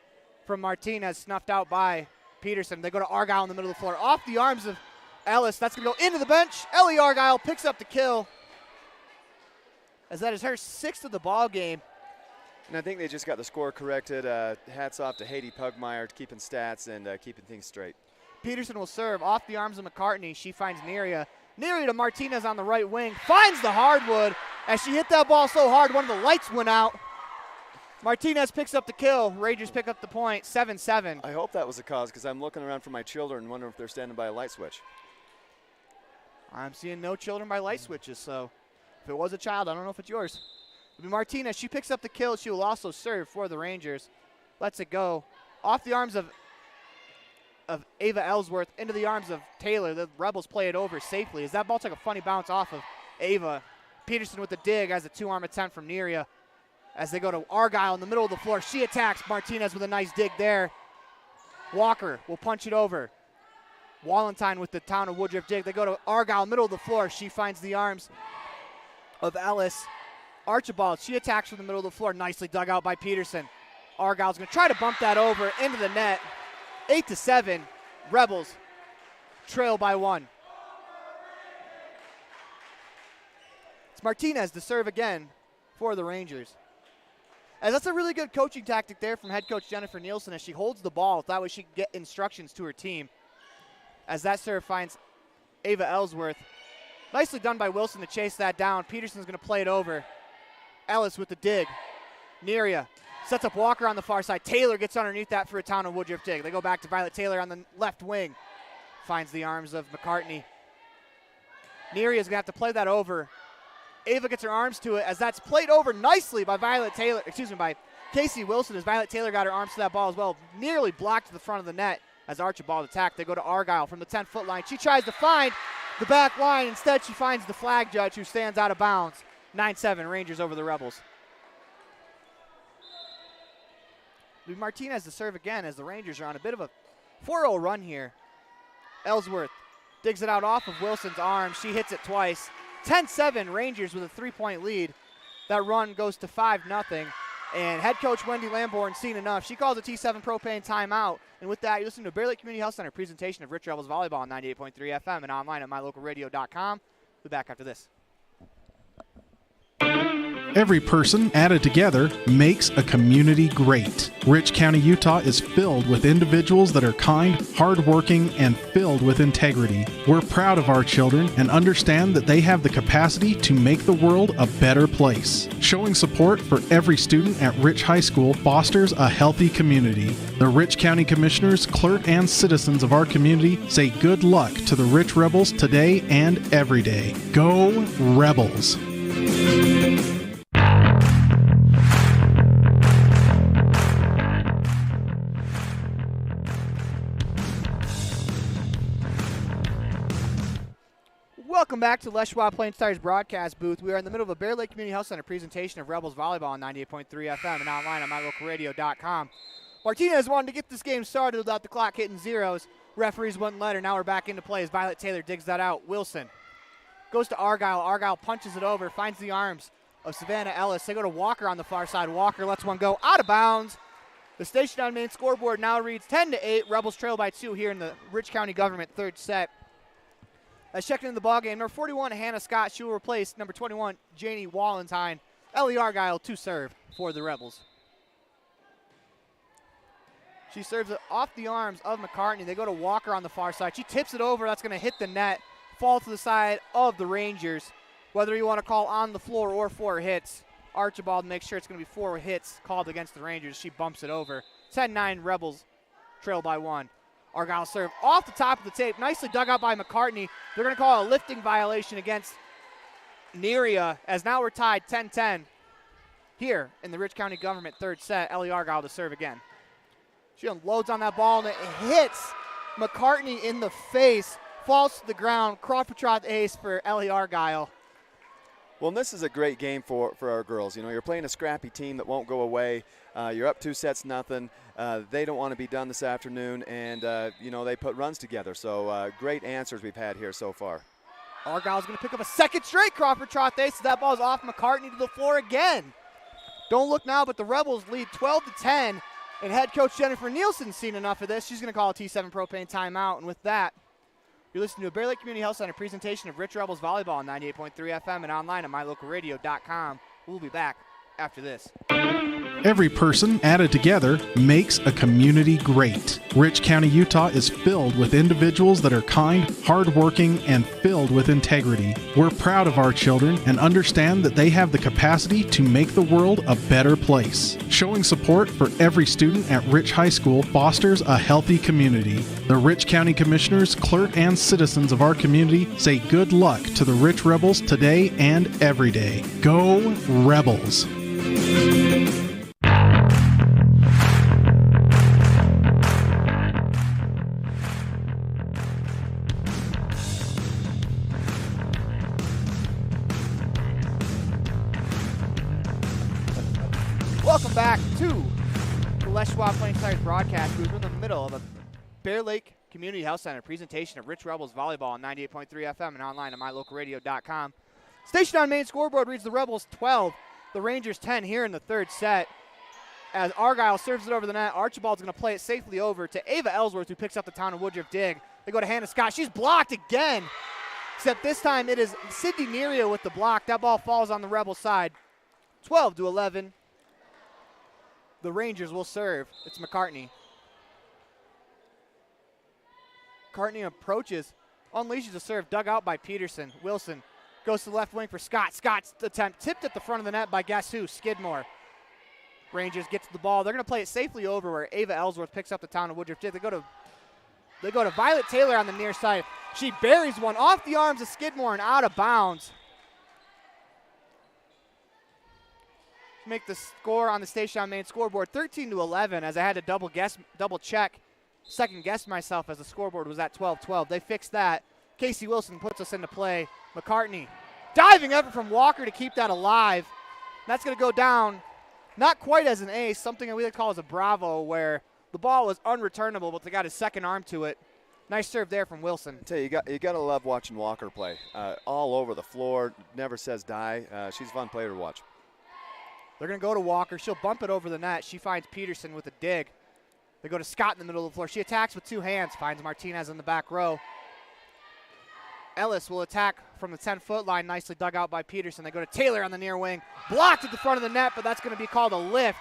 from Martinez, snuffed out by Peterson. They go to Argyle in the middle of the floor. Off the arms of Ellis. That's going to go into the bench. Ellie Argyle picks up the kill, as that is her 6th of the ball game. And I think they just got the score corrected. Hats off to Haiti Pugmeyer, keeping stats and keeping things straight. Peterson will serve off the arms of McCartney. She finds Neria. Neria to Martinez on the right wing. Finds the hardwood. As she hit that ball so hard, one of the lights went out. Martinez picks up the kill. Rangers pick up the point, 7-7. I hope that was the cause, because I'm looking around for my children and wondering if they're standing by a light switch. I'm seeing no children by light switches, so if it was a child, I don't know if it's yours. It'll be Martinez. She picks up the kill. She will also serve for the Rangers. Lets it go. Off the arms of Ava Ellsworth into the arms of Taylor. The Rebels play it over safely, as that ball took a funny bounce off of Ava. Peterson with the dig as a 2-arm attempt from Neria. As they go to Argyle in the middle of the floor. She attacks Martinez with a nice dig there. Walker will punch it over. Wallenstein with the Town of Woodruff dig. They go to Argyle, middle of the floor. She finds the arms of Ellis. Archibald, she attacks from the middle of the floor. Nicely dug out by Peterson. Argyle's going to try to bump that over into the net. 8-7, Rebels trail by 1. It's Martinez to serve again for the Rangers. And that's a really good coaching tactic there from head coach Jennifer Nielsen, as she holds the ball. That way she can get instructions to her team. As that serve finds Ava Ellsworth. Nicely done by Wilson to chase that down. Peterson's going to play it over. Ellis with the dig. Neria Sets up Walker on the far side. Taylor gets underneath that for a Town and Woodruff dig. They go back to Violet Taylor on the left wing. Finds the arms of McCartney. Neria's going to have to play that over. Ava gets her arms to it as that's played over nicely by by Casey Wilson, as Violet Taylor got her arms to that ball as well. Nearly blocked to the front of the net as Archibald attacked. They go to Argyle from the 10-foot line. She tries to find the back line. Instead, she finds the flag judge, who stands out of bounds. 9-7, Rangers over the Rebels. Martinez to serve again as the Rangers are on a bit of a 4-0 run here. Ellsworth digs it out off of Wilson's arm. She hits it twice. 10-7, Rangers with a 3-point lead. That run goes to 5-0. And head coach Wendy Lamborn seen enough. She calls a T7 propane timeout. And with that, you listen to Bear Lake Community Health Center presentation of Rich Rebels Volleyball on 98.3 FM and online at mylocalradio.com. We'll be back after this. Every person added together makes a community great. Rich County, Utah is filled with individuals that are kind, hardworking, and filled with integrity. We're proud of our children and understand that they have the capacity to make the world a better place. Showing support for every student at Rich High School fosters a healthy community. The Rich County Commissioners, clerk, and citizens of our community say good luck to the Rich Rebels today and every day. Go Rebels! Welcome back to Les Schwab Plains Tires broadcast booth. We are in the middle of a Bear Lake Community Health Center presentation of Rebels Volleyball on 98.3 FM and online at mylocalradio.com. Martinez wanted to get this game started without the clock hitting zeros. Referees wouldn't let her. Now we're back into play as Violet Taylor digs that out. Wilson goes to Argyle. Argyle punches it over, finds the arms of Savannah Ellis. They go to Walker on the far side. Walker lets one go out of bounds. The station on main scoreboard now reads 10-8. Rebels trail by 2 here in the Rich County Government third set. As checked into the ballgame, number 41, Hannah Scott. She will replace number 21, Janie Wallenstein. Ellie Argyle to serve for the Rebels. She serves it off the arms of McCartney. They go to Walker on the far side. She tips it over. That's going to hit the net, fall to the side of the Rangers. Whether you want to call on the floor or 4 hits, Archibald makes sure it's going to be 4 hits called against the Rangers. She bumps it over. 10-9, Rebels trail by 1. Argyle serve off the top of the tape. Nicely dug out by McCartney. They're going to call a lifting violation against Neria, as now we're tied 10-10 here in the Rich County Government third set. Ellie Argyle to serve again. She unloads on that ball, and it hits McCartney in the face. Falls to the ground. Crawford Trot ace for Ellie Argyle. Well, this is a great game for our girls. You know, you're playing a scrappy team that won't go away. You're up 2-0. They don't want to be done this afternoon, and, you know, they put runs together. So great answers we've had here so far. Argyle's going to pick up a second straight Crawford Trot ace. That ball's off McCartney to the floor again. Don't look now, but the Rebels lead 12-10, and head coach Jennifer Nielsen's seen enough of this. She's going to call a T7 propane timeout, and with that, you're listening to a Bear Lake Community Health Center presentation of Rich Rebels Volleyball on 98.3 FM and online at mylocalradio.com. We'll be back after this. Every person added together makes a community great. Rich County, Utah is filled with individuals that are kind, hardworking, and filled with integrity. We're proud of our children and understand that they have the capacity to make the world a better place. Showing support for every student at Rich High School fosters a healthy community. The Rich County Commissioners, clerk, and citizens of our community say good luck to the Rich Rebels today and every day. Go Rebels! Welcome back to the Les Schwab Plains Tires broadcast booth. We're in the middle of a Bear Lake Community Health Center presentation of Rich Rebels Volleyball on 98.3 FM and online at mylocalradio.com. Station on main scoreboard reads the Rebels 12, the Rangers 10 here in the third set. As Argyle serves it over the net, Archibald's going to play it safely over to Ava Ellsworth, who picks up the Town of Woodruff dig. They go to Hannah Scott. She's blocked again, except this time it is Sydney Nerio with the block. That ball falls on the Rebel side. 12-11. The Rangers will serve. It's McCartney. McCartney approaches, unleashes a serve, dug out by Peterson. Wilson goes to the left wing for Scott. Scott's attempt tipped at the front of the net by guess who? Skidmore. Rangers get to the ball. They're going to play it safely over where Ava Ellsworth picks up the Town of Woodruff. They go to Violet Taylor on the near side. She buries one off the arms of Skidmore and out of bounds. Make the score on the Station main scoreboard 13-11 as I had to double check, second guess myself as the scoreboard was at 12-12. They fixed that. Casey Wilson puts us into play. McCartney, diving effort from Walker to keep that alive. That's going to go down not quite as an ace, something that we like to call as a bravo, where the ball was unreturnable, but they got his second arm to it. Nice serve there from Wilson. I tell you, you got to love watching Walker play. All over the floor, never says die. She's a fun player to watch. They're going to go to Walker. She'll bump it over the net. She finds Peterson with a dig. They go to Scott in the middle of the floor. She attacks with two hands, finds Martinez in the back row. Ellis will attack from the 10-foot line, nicely dug out by Peterson. They go to Taylor on the near wing. Blocked at the front of the net, but that's going to be called a lift.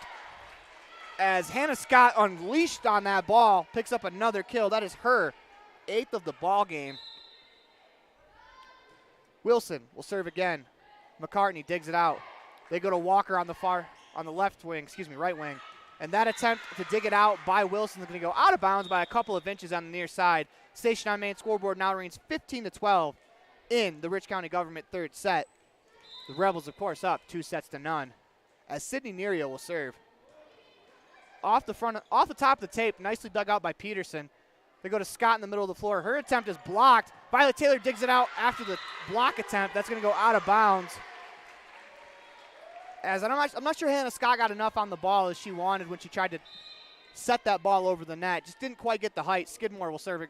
As Hannah Scott unleashed on that ball, picks up another kill. That is her 8th of the ball game. Wilson will serve again. McCartney digs it out. They go to Walker on the right wing. And that attempt to dig it out by Wilson is going to go out of bounds by a couple of inches on the near side. Station on main scoreboard now reigns 15-12 in the Rich County Government third set. The Rebels, of course, up 2-0 as Sydney Nerio will serve. Off the top of the tape, nicely dug out by Peterson. They go to Scott in the middle of the floor. Her attempt is blocked. Violet Taylor digs it out after the block attempt. That's going to go out of bounds. As I'm not sure Hannah Scott got enough on the ball as she wanted when she tried to set that ball over the net. Just didn't quite get the height. Skidmore will serve,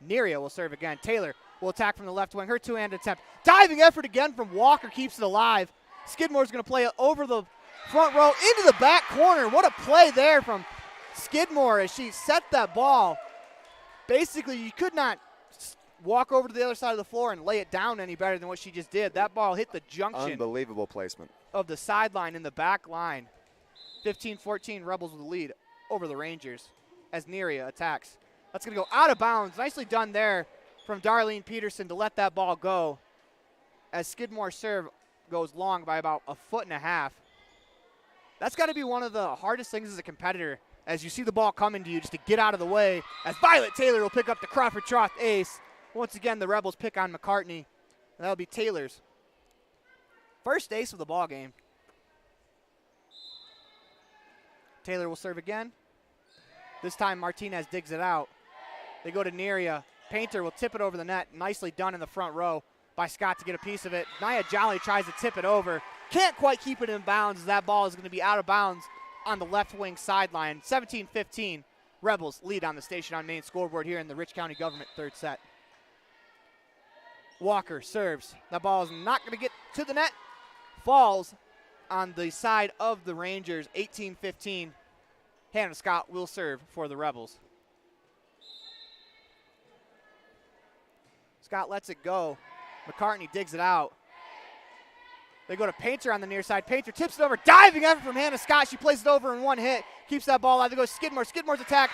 Nerio will serve again. Taylor will attack from the left wing. Her two-handed attempt. Diving effort again from Walker keeps it alive. Skidmore's going to play it over the front row into the back corner. What a play there from Skidmore as she set that ball. Basically, you could not walk over to the other side of the floor and lay it down any better than what she just did. That ball hit the junction. Unbelievable placement. Of the sideline in the back line. 15-14, Rebels with the lead over the Rangers as Neria attacks. That's going to go out of bounds. Nicely done there from Darlene Peterson to let that ball go as Skidmore's serve goes long by about 1.5 feet. That's got to be one of the hardest things as a competitor as you see the ball coming to you just to get out of the way as Violet Taylor will pick up the Crawford Troth ace. Once again, the Rebels pick on McCartney. That'll be Taylor's first ace of the ball game. Taylor will serve again. This time Martinez digs it out. They go to Neria. Painter will tip it over the net. Nicely done in the front row by Scott to get a piece of it. Nia Jolly tries to tip it over. Can't quite keep it in bounds as that ball is going to be out of bounds on the left wing sideline. 17-15. Rebels lead on the Station on main scoreboard here in the Rich County Government third set. Walker serves. That ball is not going to get to the net. Falls on the side of the Rangers. 18-15. Hannah Scott will serve for the Rebels. Scott lets it go. McCartney digs it out. They go to Painter on the near side. Painter tips it over. Diving effort from Hannah Scott. She plays it over in one hit. Keeps that ball out. They go Skidmore. Skidmore's attack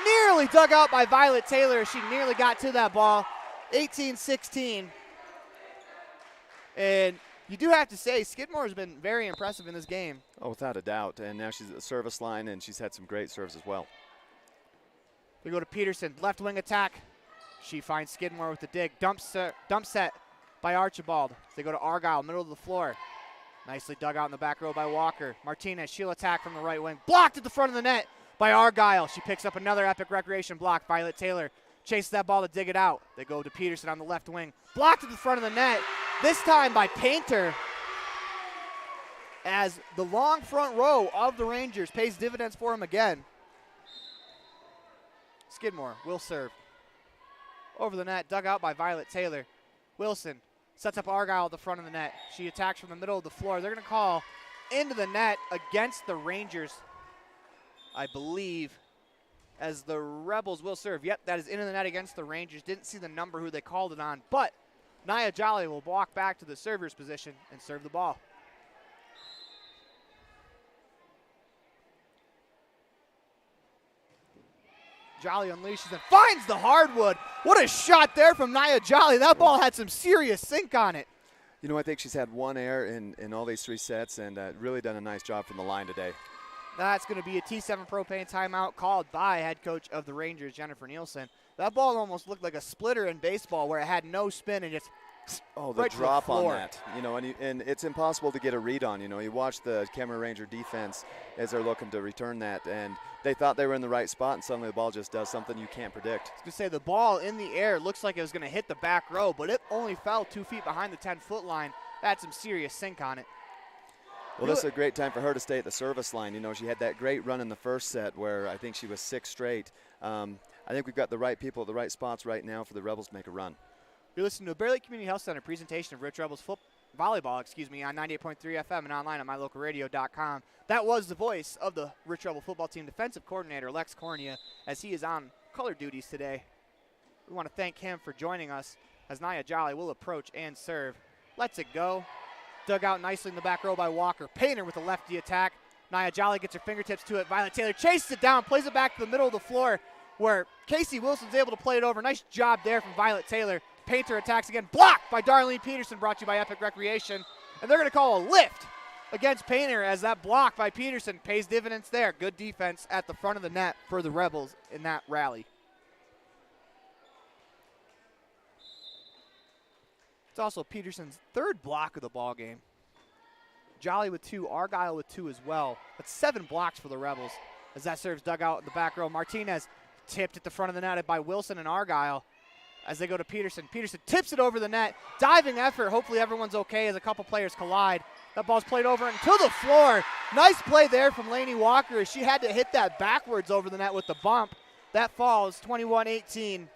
nearly dug out by Violet Taylor. She nearly got to that ball. 18-16. And you do have to say, Skidmore has been very impressive in this game. Oh, without a doubt. And now she's at the service line, and she's had some great serves as well. They go to Peterson. Left wing attack. She finds Skidmore with the dig. Dump set by Archibald. They go to Argyle, middle of the floor. Nicely dug out in the back row by Walker. Martinez, she'll attack from the right wing. Blocked at the front of the net by Argyle. She picks up another Epic Recreation block. Violet Taylor chases that ball to dig it out. They go to Peterson on the left wing. Blocked at the front of the net. This time by Painter. As the long front row of the Rangers pays dividends for him again. Skidmore will serve. Over the net, dug out by Violet Taylor. Wilson sets up Argyle at the front of the net. She attacks from the middle of the floor. They're going to call into the net against the Rangers, I believe, as the Rebels will serve. Yep, that is into the net against the Rangers. Didn't see the number who they called it on, but Nia Jolly will walk back to the server's position and serve the ball. Jolly unleashes and finds the hardwood. What a shot there from Nia Jolly. That ball had some serious sink on it. You know, I think she's had one error in all these 3 sets and really done a nice job from the line today. That's going to be a T7 propane timeout called by head coach of the Rangers, Jennifer Nielsen. That ball almost looked like a splitter in baseball where it had no spin and just the right drop to the floor. on that. You know, and it's impossible to get a read on. You know, you watch the Kemmerer Ranger defense as they're looking to return that, and they thought they were in the right spot, and suddenly the ball just does something you can't predict. I was going to say, the ball in the air looks like it was going to hit the back row, but it only fell 2 feet behind the 10-foot line. That had some serious sink on it. Well, this is a great time for her to stay at the service line. You know, she had that great run in the first set where I think she was 6 straight. I think we've got the right people at the right spots right now for the Rebels to make a run. You're listening to a Bear Lake Community Health Center presentation of Rich Rebels volleyball, on 98.3 FM and online at mylocalradio.com. That was the voice of the Rich Rebel football team defensive coordinator, Lex Cornea, as he is on color duties today. We want to thank him for joining us as Nia Jolly will approach and serve. Lets it go. Dug out nicely in the back row by Walker. Painter with a lefty attack. Nia Jolly gets her fingertips to it. Violet Taylor chases it down, plays it back to the middle of the floor where Casey Wilson's able to play it over. Nice job there from Violet Taylor. Painter attacks again. Blocked by Darlene Peterson, brought to you by Epic Recreation. And they're going to call a lift against Painter as that block by Peterson pays dividends there. Good defense at the front of the net for the Rebels in that rally. It's also Peterson's 3rd block of the ball game. Jolly with 2, Argyle with 2 as well. That's 7 blocks for the Rebels as that serves dug out in the back row. Martinez tipped at the front of the net by Wilson and Argyle as they go to Peterson. Peterson tips it over the net. Diving effort. Hopefully everyone's okay as a couple players collide. That ball's played over and to the floor. Nice play there from Lainey Walker as she had to hit that backwards over the net with the bump. That falls 21-18.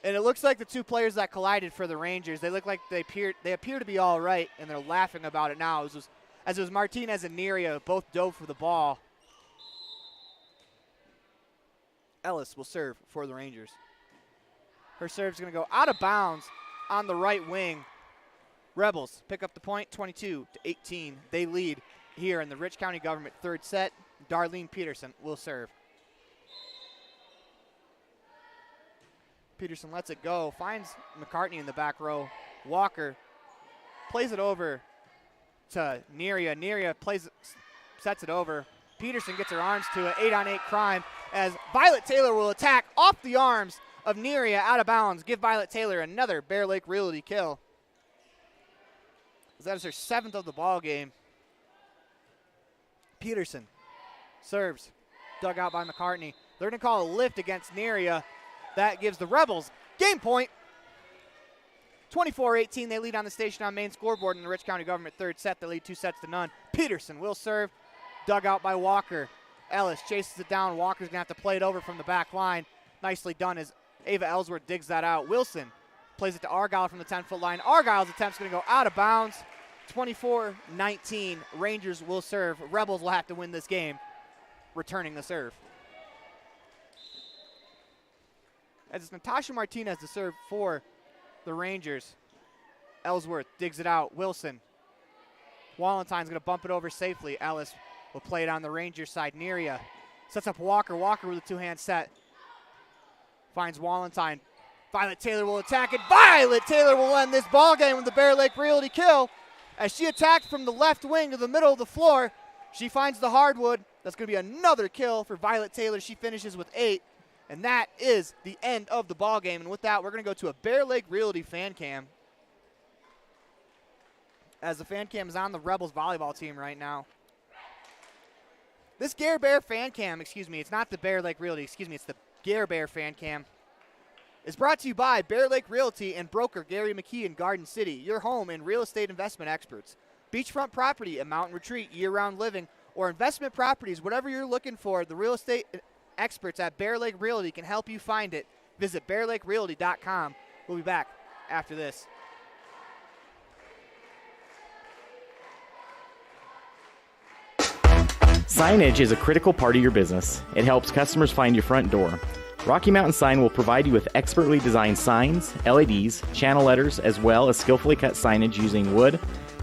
And it looks like the 2 players that collided for the Rangers, they look like they appear to be all right, and they're laughing about it now. As it was Martinez and Neria both dove for the ball. Ellis will serve for the Rangers. Her serve's going to go out of bounds on the right wing. Rebels pick up the point, 22-18. They lead here in the Rich County Government 3rd set. Darlene Peterson will serve. Peterson lets it go, finds McCartney in the back row. Walker plays it over to Neria. Neria sets it over. Peterson gets her arms to it. 8-on-8 crime as Violet Taylor will attack off the arms of Neria out of bounds. Give Violet Taylor another Bear Lake Realty kill. That is her 7th of the ball game. Peterson serves, dug out by McCartney. They're going to call a lift against Neria. That gives the Rebels game point. 24-18, they lead on the station on main scoreboard in the Rich County Government 3rd set. They lead 2-0. Peterson will serve, dug out by Walker. Ellis chases it down. Walker's going to have to play it over from the back line. Nicely done as Ava Ellsworth digs that out. Wilson plays it to Argyle from the 10-foot line. Argyle's attempt's going to go out of bounds. 24-19, Rangers will serve. Rebels will have to win this game, returning the serve. As it's Natasha Martinez to serve for the Rangers. Ellsworth digs it out. Wilson. Walentine's going to bump it over safely. Ellis will play it on the Rangers side. Neria sets up Walker. Walker with a 2-hand set. Finds Walentine. Violet Taylor will attack it. Violet Taylor will end this ball game with the Bear Lake Realty kill. As she attacked from the left wing to the middle of the floor, she finds the hardwood. That's going to be another kill for Violet Taylor. She finishes with 8. And that is the end of the ball game. And with that, we're going to go to a Bear Lake Realty fan cam. As the fan cam is on the Rebels volleyball team right now. This Gare Bear fan cam, it's not the Bear Lake Realty, it's the Gare Bear fan cam, is brought to you by Bear Lake Realty and broker Gary McKee in Garden City, your home and real estate investment experts. Beachfront property, a mountain retreat, year-round living, or investment properties, whatever you're looking for, the real estate experts at Bear Lake Realty can help you find it. Visit bearlakerealty.com. We'll be back after this. Signage is a critical part of your business. It helps customers find your front door. Rocky Mountain Sign will provide you with expertly designed signs, LEDs, channel letters, as well as skillfully cut signage using wood,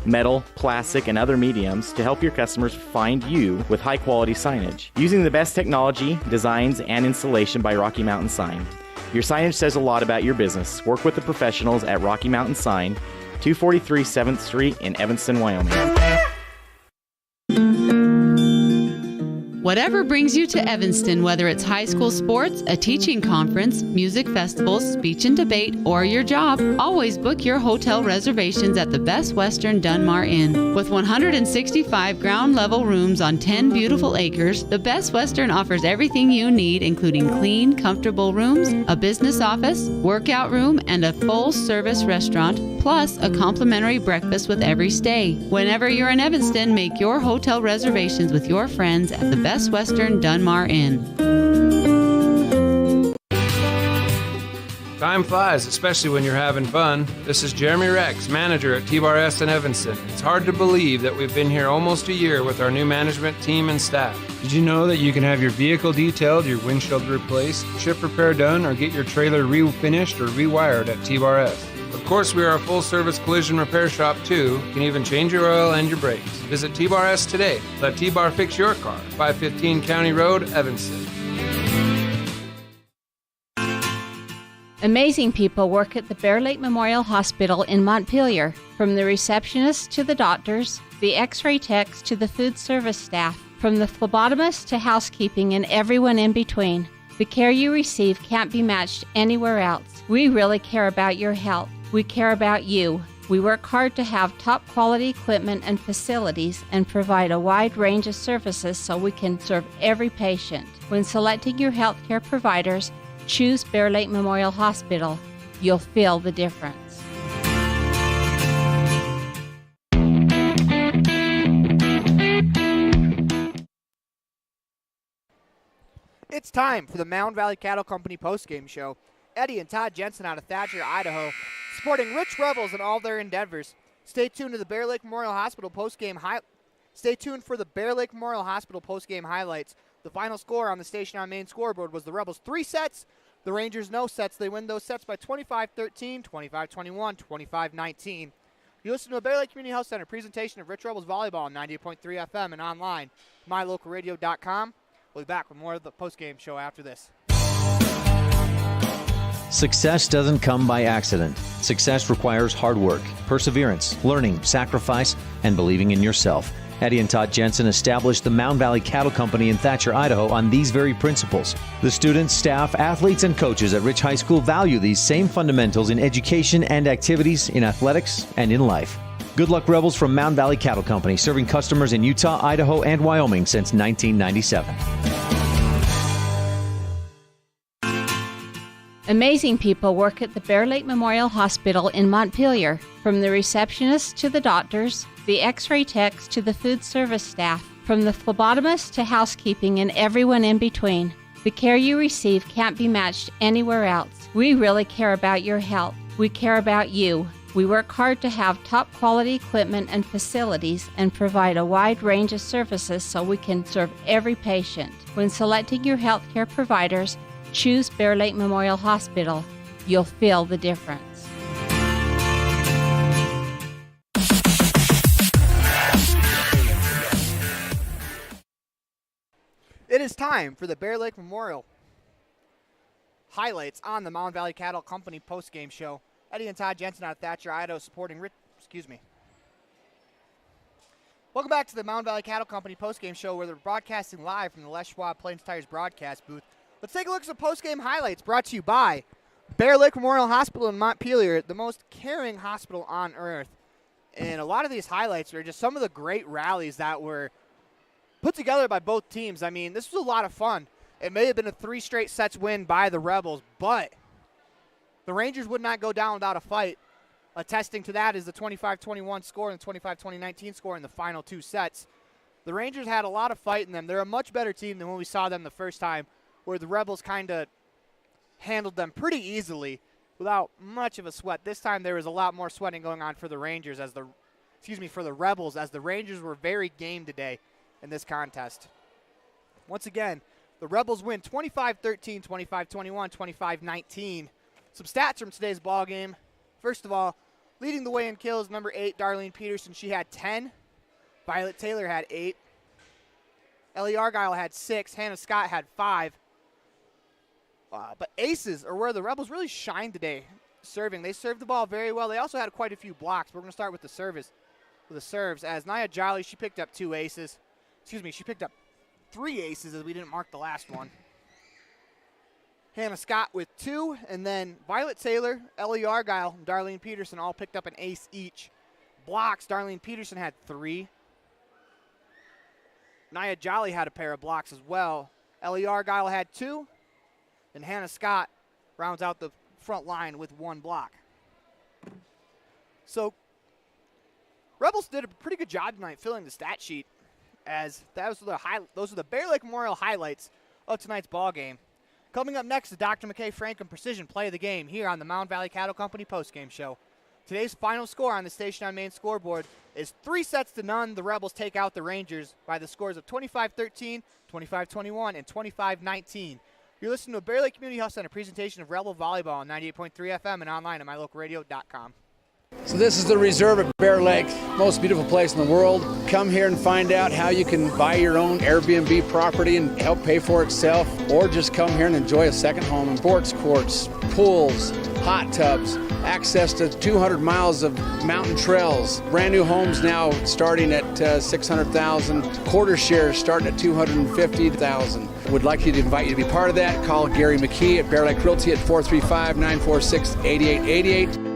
metal, plastic, and other mediums to help your customers find you with high-quality signage. Using the best technology, designs, and installation by Rocky Mountain Sign. Your signage says a lot about your business. Work with the professionals at Rocky Mountain Sign. 243 7th Street in Evanston, Wyoming. Whatever brings you to Evanston, whether it's high school sports, a teaching conference, music festivals, speech and debate, or your job, always book your hotel reservations at the Best Western Dunmar Inn. With 165 ground-level rooms on 10 beautiful acres, the Best Western offers everything you need, including clean, comfortable rooms, a business office, workout room, and a full-service restaurant, plus a complimentary breakfast with every stay. Whenever you're in Evanston, make your hotel reservations with your friends at the Best Western Dunmar Inn. Time flies, especially when you're having fun. This is Jeremy Rex, manager at T-Bar-S in Evanston. It's hard to believe that we've been here almost a year with our new management team and staff. Did you know that you can have your vehicle detailed, your windshield replaced, chip repair done, or get your trailer refinished or rewired at T-Bar-S? Of course, we are a full-service collision repair shop, too. You can even change your oil and your brakes. Visit T-Bar-S today. Let T-Bar fix your car. 515 County Road, Evanston. Amazing people work at the Bear Lake Memorial Hospital in Montpelier. From the receptionists to the doctors, the x-ray techs to the food service staff, from the phlebotomist to housekeeping and everyone in between. The care you receive can't be matched anywhere else. We really care about your health. We care about you. We work hard to have top quality equipment and facilities and provide a wide range of services so we can serve every patient. When selecting your healthcare providers, choose Bear Lake Memorial Hospital. You'll feel the difference. It's time for the Mound Valley Cattle Company postgame show. Eddie and Todd Jensen out of Thatcher, Idaho, supporting Rich Rebels in all their endeavors. Stay tuned to the Bear Lake Memorial Hospital Stay tuned for the Bear Lake Memorial Hospital postgame highlights. The final score on the Station on Main scoreboard was the Rebels 3 sets, the Rangers no sets. They win those sets by 25-13, 25-21, 25-19. You listen to the Bear Lake Community Health Center presentation of Rich Rebels Volleyball on 98.3 FM and online, mylocalradio.com. We'll be back with more of the postgame show after this. Success doesn't come by accident. Success requires hard work, perseverance, learning, sacrifice, and believing in yourself. Eddie and Todd Jensen established the Mound Valley Cattle Company in Thatcher, Idaho on these very principles. The students, staff, athletes, and coaches at Rich High School value these same fundamentals in education and activities, in athletics, and in life. Good luck, Rebels, from Mound Valley Cattle Company, serving customers in Utah, Idaho, and Wyoming since 1997. Amazing people work at the Bear Lake Memorial Hospital in Montpelier. From the receptionists to the doctors, the x-ray techs to the food service staff, from the phlebotomist to housekeeping and everyone in between. The care you receive can't be matched anywhere else. We really care about your health. We care about you. We work hard to have top quality equipment and facilities and provide a wide range of services so we can serve every patient. When selecting your healthcare providers, choose Bear Lake Memorial Hospital. You'll feel the difference. It is time for the Bear Lake Memorial highlights on the Mound Valley Cattle Company postgame show. Eddie and Todd Jensen out of Thatcher, Idaho, supporting Welcome back to the Mound Valley Cattle Company postgame show, where they're broadcasting live from the Les Schwab Plains Tires broadcast booth. Let's take a look at some postgame highlights brought to you by Bear Lake Memorial Hospital in Montpelier, the most caring hospital on earth. And a lot of these highlights are just some of the great rallies that were put together by both teams. I mean, this was a lot of fun. It may have been a 3 straight sets win by the Rebels, but the Rangers would not go down without a fight. Attesting to that is the 25-21 score and the 25-20-19 score in the final 2 sets. The Rangers had a lot of fight in them. They're a much better team than when we saw them the first time, where the Rebels kind of handled them pretty easily without much of a sweat. This time there was a lot more sweating going on for the Rangers for the Rebels, as the Rangers were very game today in this contest. Once again, the Rebels win 25-13, 25-21, 25-19. Some stats from today's ball game. First of all, leading the way in kills, number 8, Darlene Peterson. She had 10. Violet Taylor had 8. Ellie Argyle had 6. Hannah Scott had 5. But aces are where the Rebels really shined today. serving. They served the ball very well. They also had quite a few blocks. We're going to start with the serves as Nia Jolly, she picked up 2 aces. Excuse me, she picked up 3 aces as we didn't mark the last one. Hannah Scott with 2, and then Violet Taylor, Ellie Argyle, and Darlene Peterson all picked up an ace each. Blocks, Darlene Peterson had 3. Nia Jolly had a pair of blocks as well. Ellie Argyle had 2, and Hannah Scott rounds out the front line with 1 block. So Rebels did a pretty good job tonight filling the stat sheet, as those are the Bear Lake Memorial highlights of tonight's ball game. Coming up next is Dr. McKay Franklin Precision Play of the Game here on the Mound Valley Cattle Company postgame show. Today's final score on the Station on Main scoreboard is 3-0. The Rebels take out the Rangers by the scores of 25-13, 25-21, and 25-19. You're listening to a Bear Lake Community Health Center presentation of Rebel Volleyball on 98.3 FM and online at mylocalradio.com. So this is the Reserve at Bear Lake, most beautiful place in the world. Come here and find out how you can buy your own Airbnb property and help pay for itself, or just come here and enjoy a second home. Sports courts, pools, hot tubs, access to 200 miles of mountain trails. Brand new homes now starting at $600,000. Quarter shares starting at $250,000. Would like to invite you to be part of that. Call Gary McKee at Bear Lake Realty at 435-946-8888.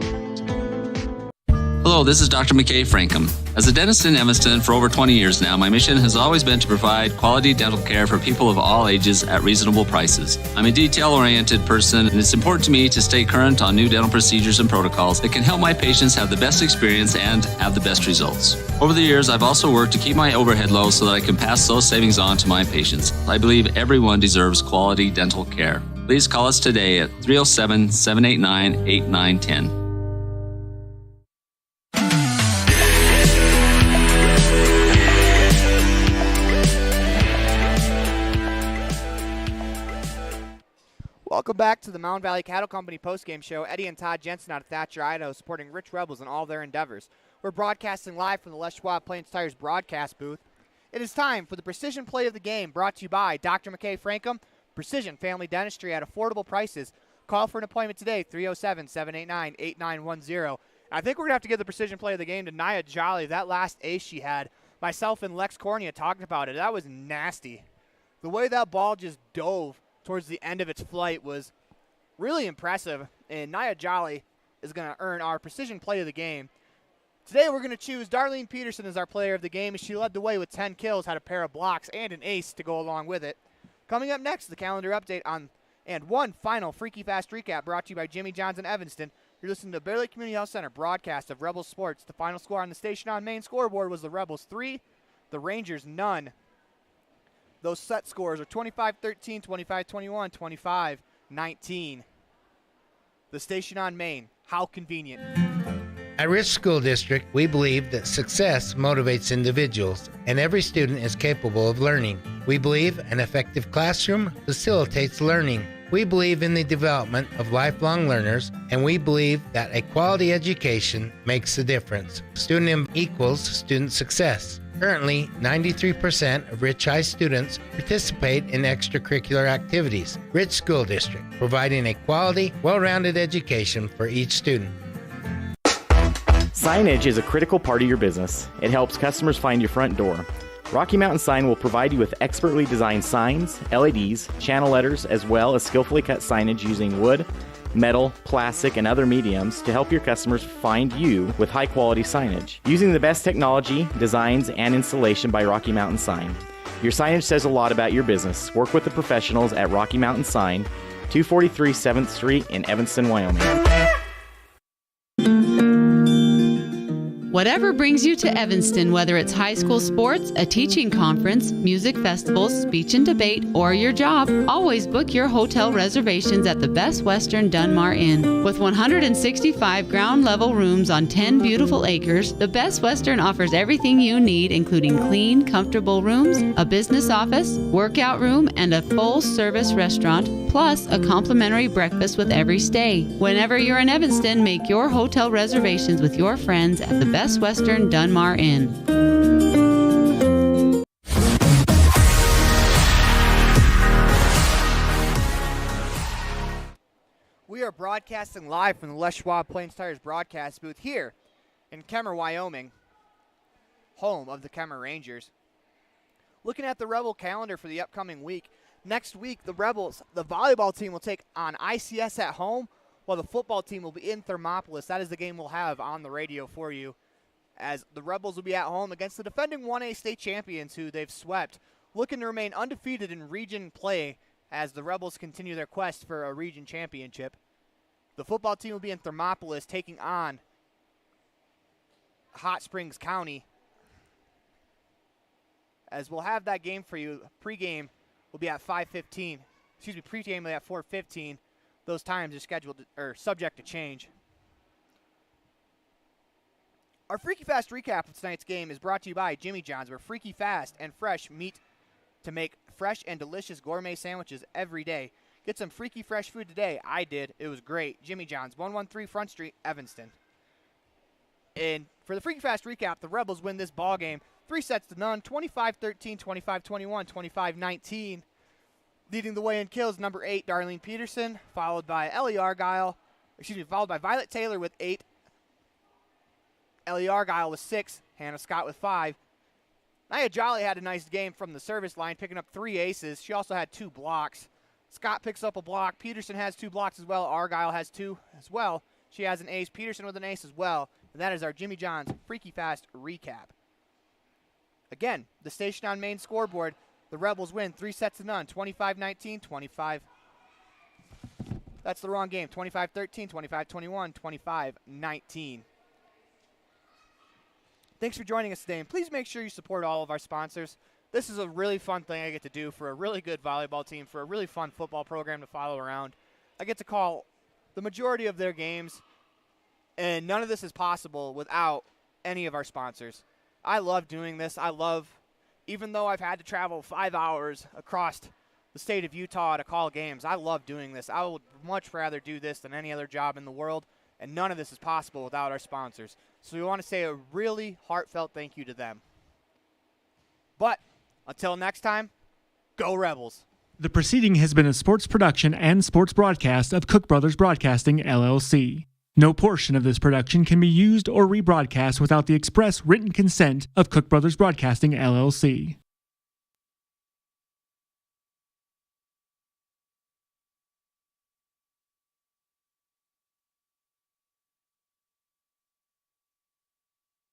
Hello, this is Dr. McKay Frankham. As a dentist in Evanston for over 20 years now, my mission has always been to provide quality dental care for people of all ages at reasonable prices. I'm a detail-oriented person, and it's important to me to stay current on new dental procedures and protocols that can help my patients have the best experience and have the best results. Over the years, I've also worked to keep my overhead low so that I can pass those savings on to my patients. I believe everyone deserves quality dental care. Please call us today at 307-789-8910. Welcome back to the Mound Valley Cattle Company postgame show. Eddie and Todd Jensen out of Thatcher, Idaho, supporting Rich Rebels in all their endeavors. We're broadcasting live from the Les Schwab Plains Tires broadcast booth. It is time for the Precision Play of the Game, brought to you by Dr. McKay Frankham, Precision Family Dentistry at affordable prices. Call for an appointment today, 307-789-8910. I think we're going to have to give the Precision Play of the Game to Nia Jolly. That last ace she had, myself and Lex Cornea talked about it. That was nasty. The way that ball just dove towards the end of its flight was really impressive, and Nia Jolly is going to earn our Precision Play of the Game. Today we're going to choose Darlene Peterson as our player of the game, as she led the way with 10 kills, had a pair of blocks, and an ace to go along with it. Coming up next, the calendar update and one final Freaky Fast recap brought to you by Jimmy John's in Evanston. You're listening to Bear Lake Community Health Center broadcast of Rebels Sports. The final score on the Station on Main scoreboard was the Rebels 3, the Rangers none. Those set scores are 25-13, 25-21, 25-19. The Station on Main. How convenient. At Rich School District, we believe that success motivates individuals, and every student is capable of learning. We believe an effective classroom facilitates learning. We believe in the development of lifelong learners, and we believe that a quality education makes the difference. Student equals student success. Currently, 93% of Rich High students participate in extracurricular activities. Rich School District, providing a quality, well-rounded education for each student. Signage is a critical part of your business. It helps customers find your front door. Rocky Mountain Sign will provide you with expertly designed signs, LEDs, channel letters, as well as skillfully cut signage using wood, metal, plastic, and other mediums to help your customers find you with high-quality signage. Using the best technology, designs, and installation by Rocky Mountain Sign. Your signage says a lot about your business. Work with the professionals at Rocky Mountain Sign, 243 7th Street in Evanston, Wyoming. Whatever brings you to Evanston, whether it's high school sports, a teaching conference, music festivals, speech and debate, or your job, always book your hotel reservations at the Best Western Dunmar Inn. With 165 ground-level rooms on 10 beautiful acres, the Best Western offers everything you need, including clean, comfortable rooms, a business office, workout room, and a full-service restaurant, plus a complimentary breakfast with every stay. Whenever you're in Evanston, make your hotel reservations with your friends at the Best Western Dunmar Inn. We are broadcasting live from the Les Schwab Plains Tires broadcast booth here in Kemmerer, Wyoming, home of the Kemmerer Rangers. Looking at the Rebel calendar for the upcoming week, next week the Rebels, the volleyball team will take on ICS at home, while the football team will be in Thermopolis. That is the game we'll have on the radio for you, as the Rebels will be at home against the defending 1A state champions who they've swept, looking to remain undefeated in region play as the Rebels continue their quest for a region championship. The football team will be in Thermopolis taking on Hot Springs County, as we'll have that game for you. Pregame will be at 5:15. Excuse me, pregame will be at 4:15. Those times are scheduled or subject to change. Our Freaky Fast recap of tonight's game is brought to you by Jimmy John's, where Freaky Fast and Fresh meet to make fresh and delicious gourmet sandwiches every day. Get some freaky fresh food today. I did. It was great. Jimmy John's, 113 Front Street, Evanston. And for the Freaky Fast recap, the Rebels win this ball game 3-0, 25-13, 25-21, 25-19. Leading the way in kills, number 8, Darlene Peterson, followed by followed by Violet Taylor with 8. Ellie Argyle with 6. Hannah Scott with 5. Nia Jolly had a nice game from the service line, picking up 3 aces. She also had 2 blocks. Scott picks up a block. Peterson has 2 blocks as well. Argyle has 2 as well. She has an ace. Peterson with an ace as well. And that is our Jimmy John's Freaky Fast recap. Again, the station on main scoreboard, the Rebels win 3-0, 25-19, 25. That's the wrong game. 25-13, 25-21, 25-19. Thanks for joining us today, and please make sure you support all of our sponsors. This is a really fun thing I get to do for a really good volleyball team, for a really fun football program to follow around. I get to call the majority of their games, and none of this is possible without any of our sponsors. I love doing this. Even though I've had to travel 5 hours across the state of Utah to call games, I love doing this. I would much rather do this than any other job in the world, and none of this is possible without our sponsors. So we want to say a really heartfelt thank you to them. But until next time, go Rebels. The proceeding has been a sports production and sports broadcast of Cook Brothers Broadcasting, LLC. No portion of this production can be used or rebroadcast without the express written consent of Cook Brothers Broadcasting, LLC.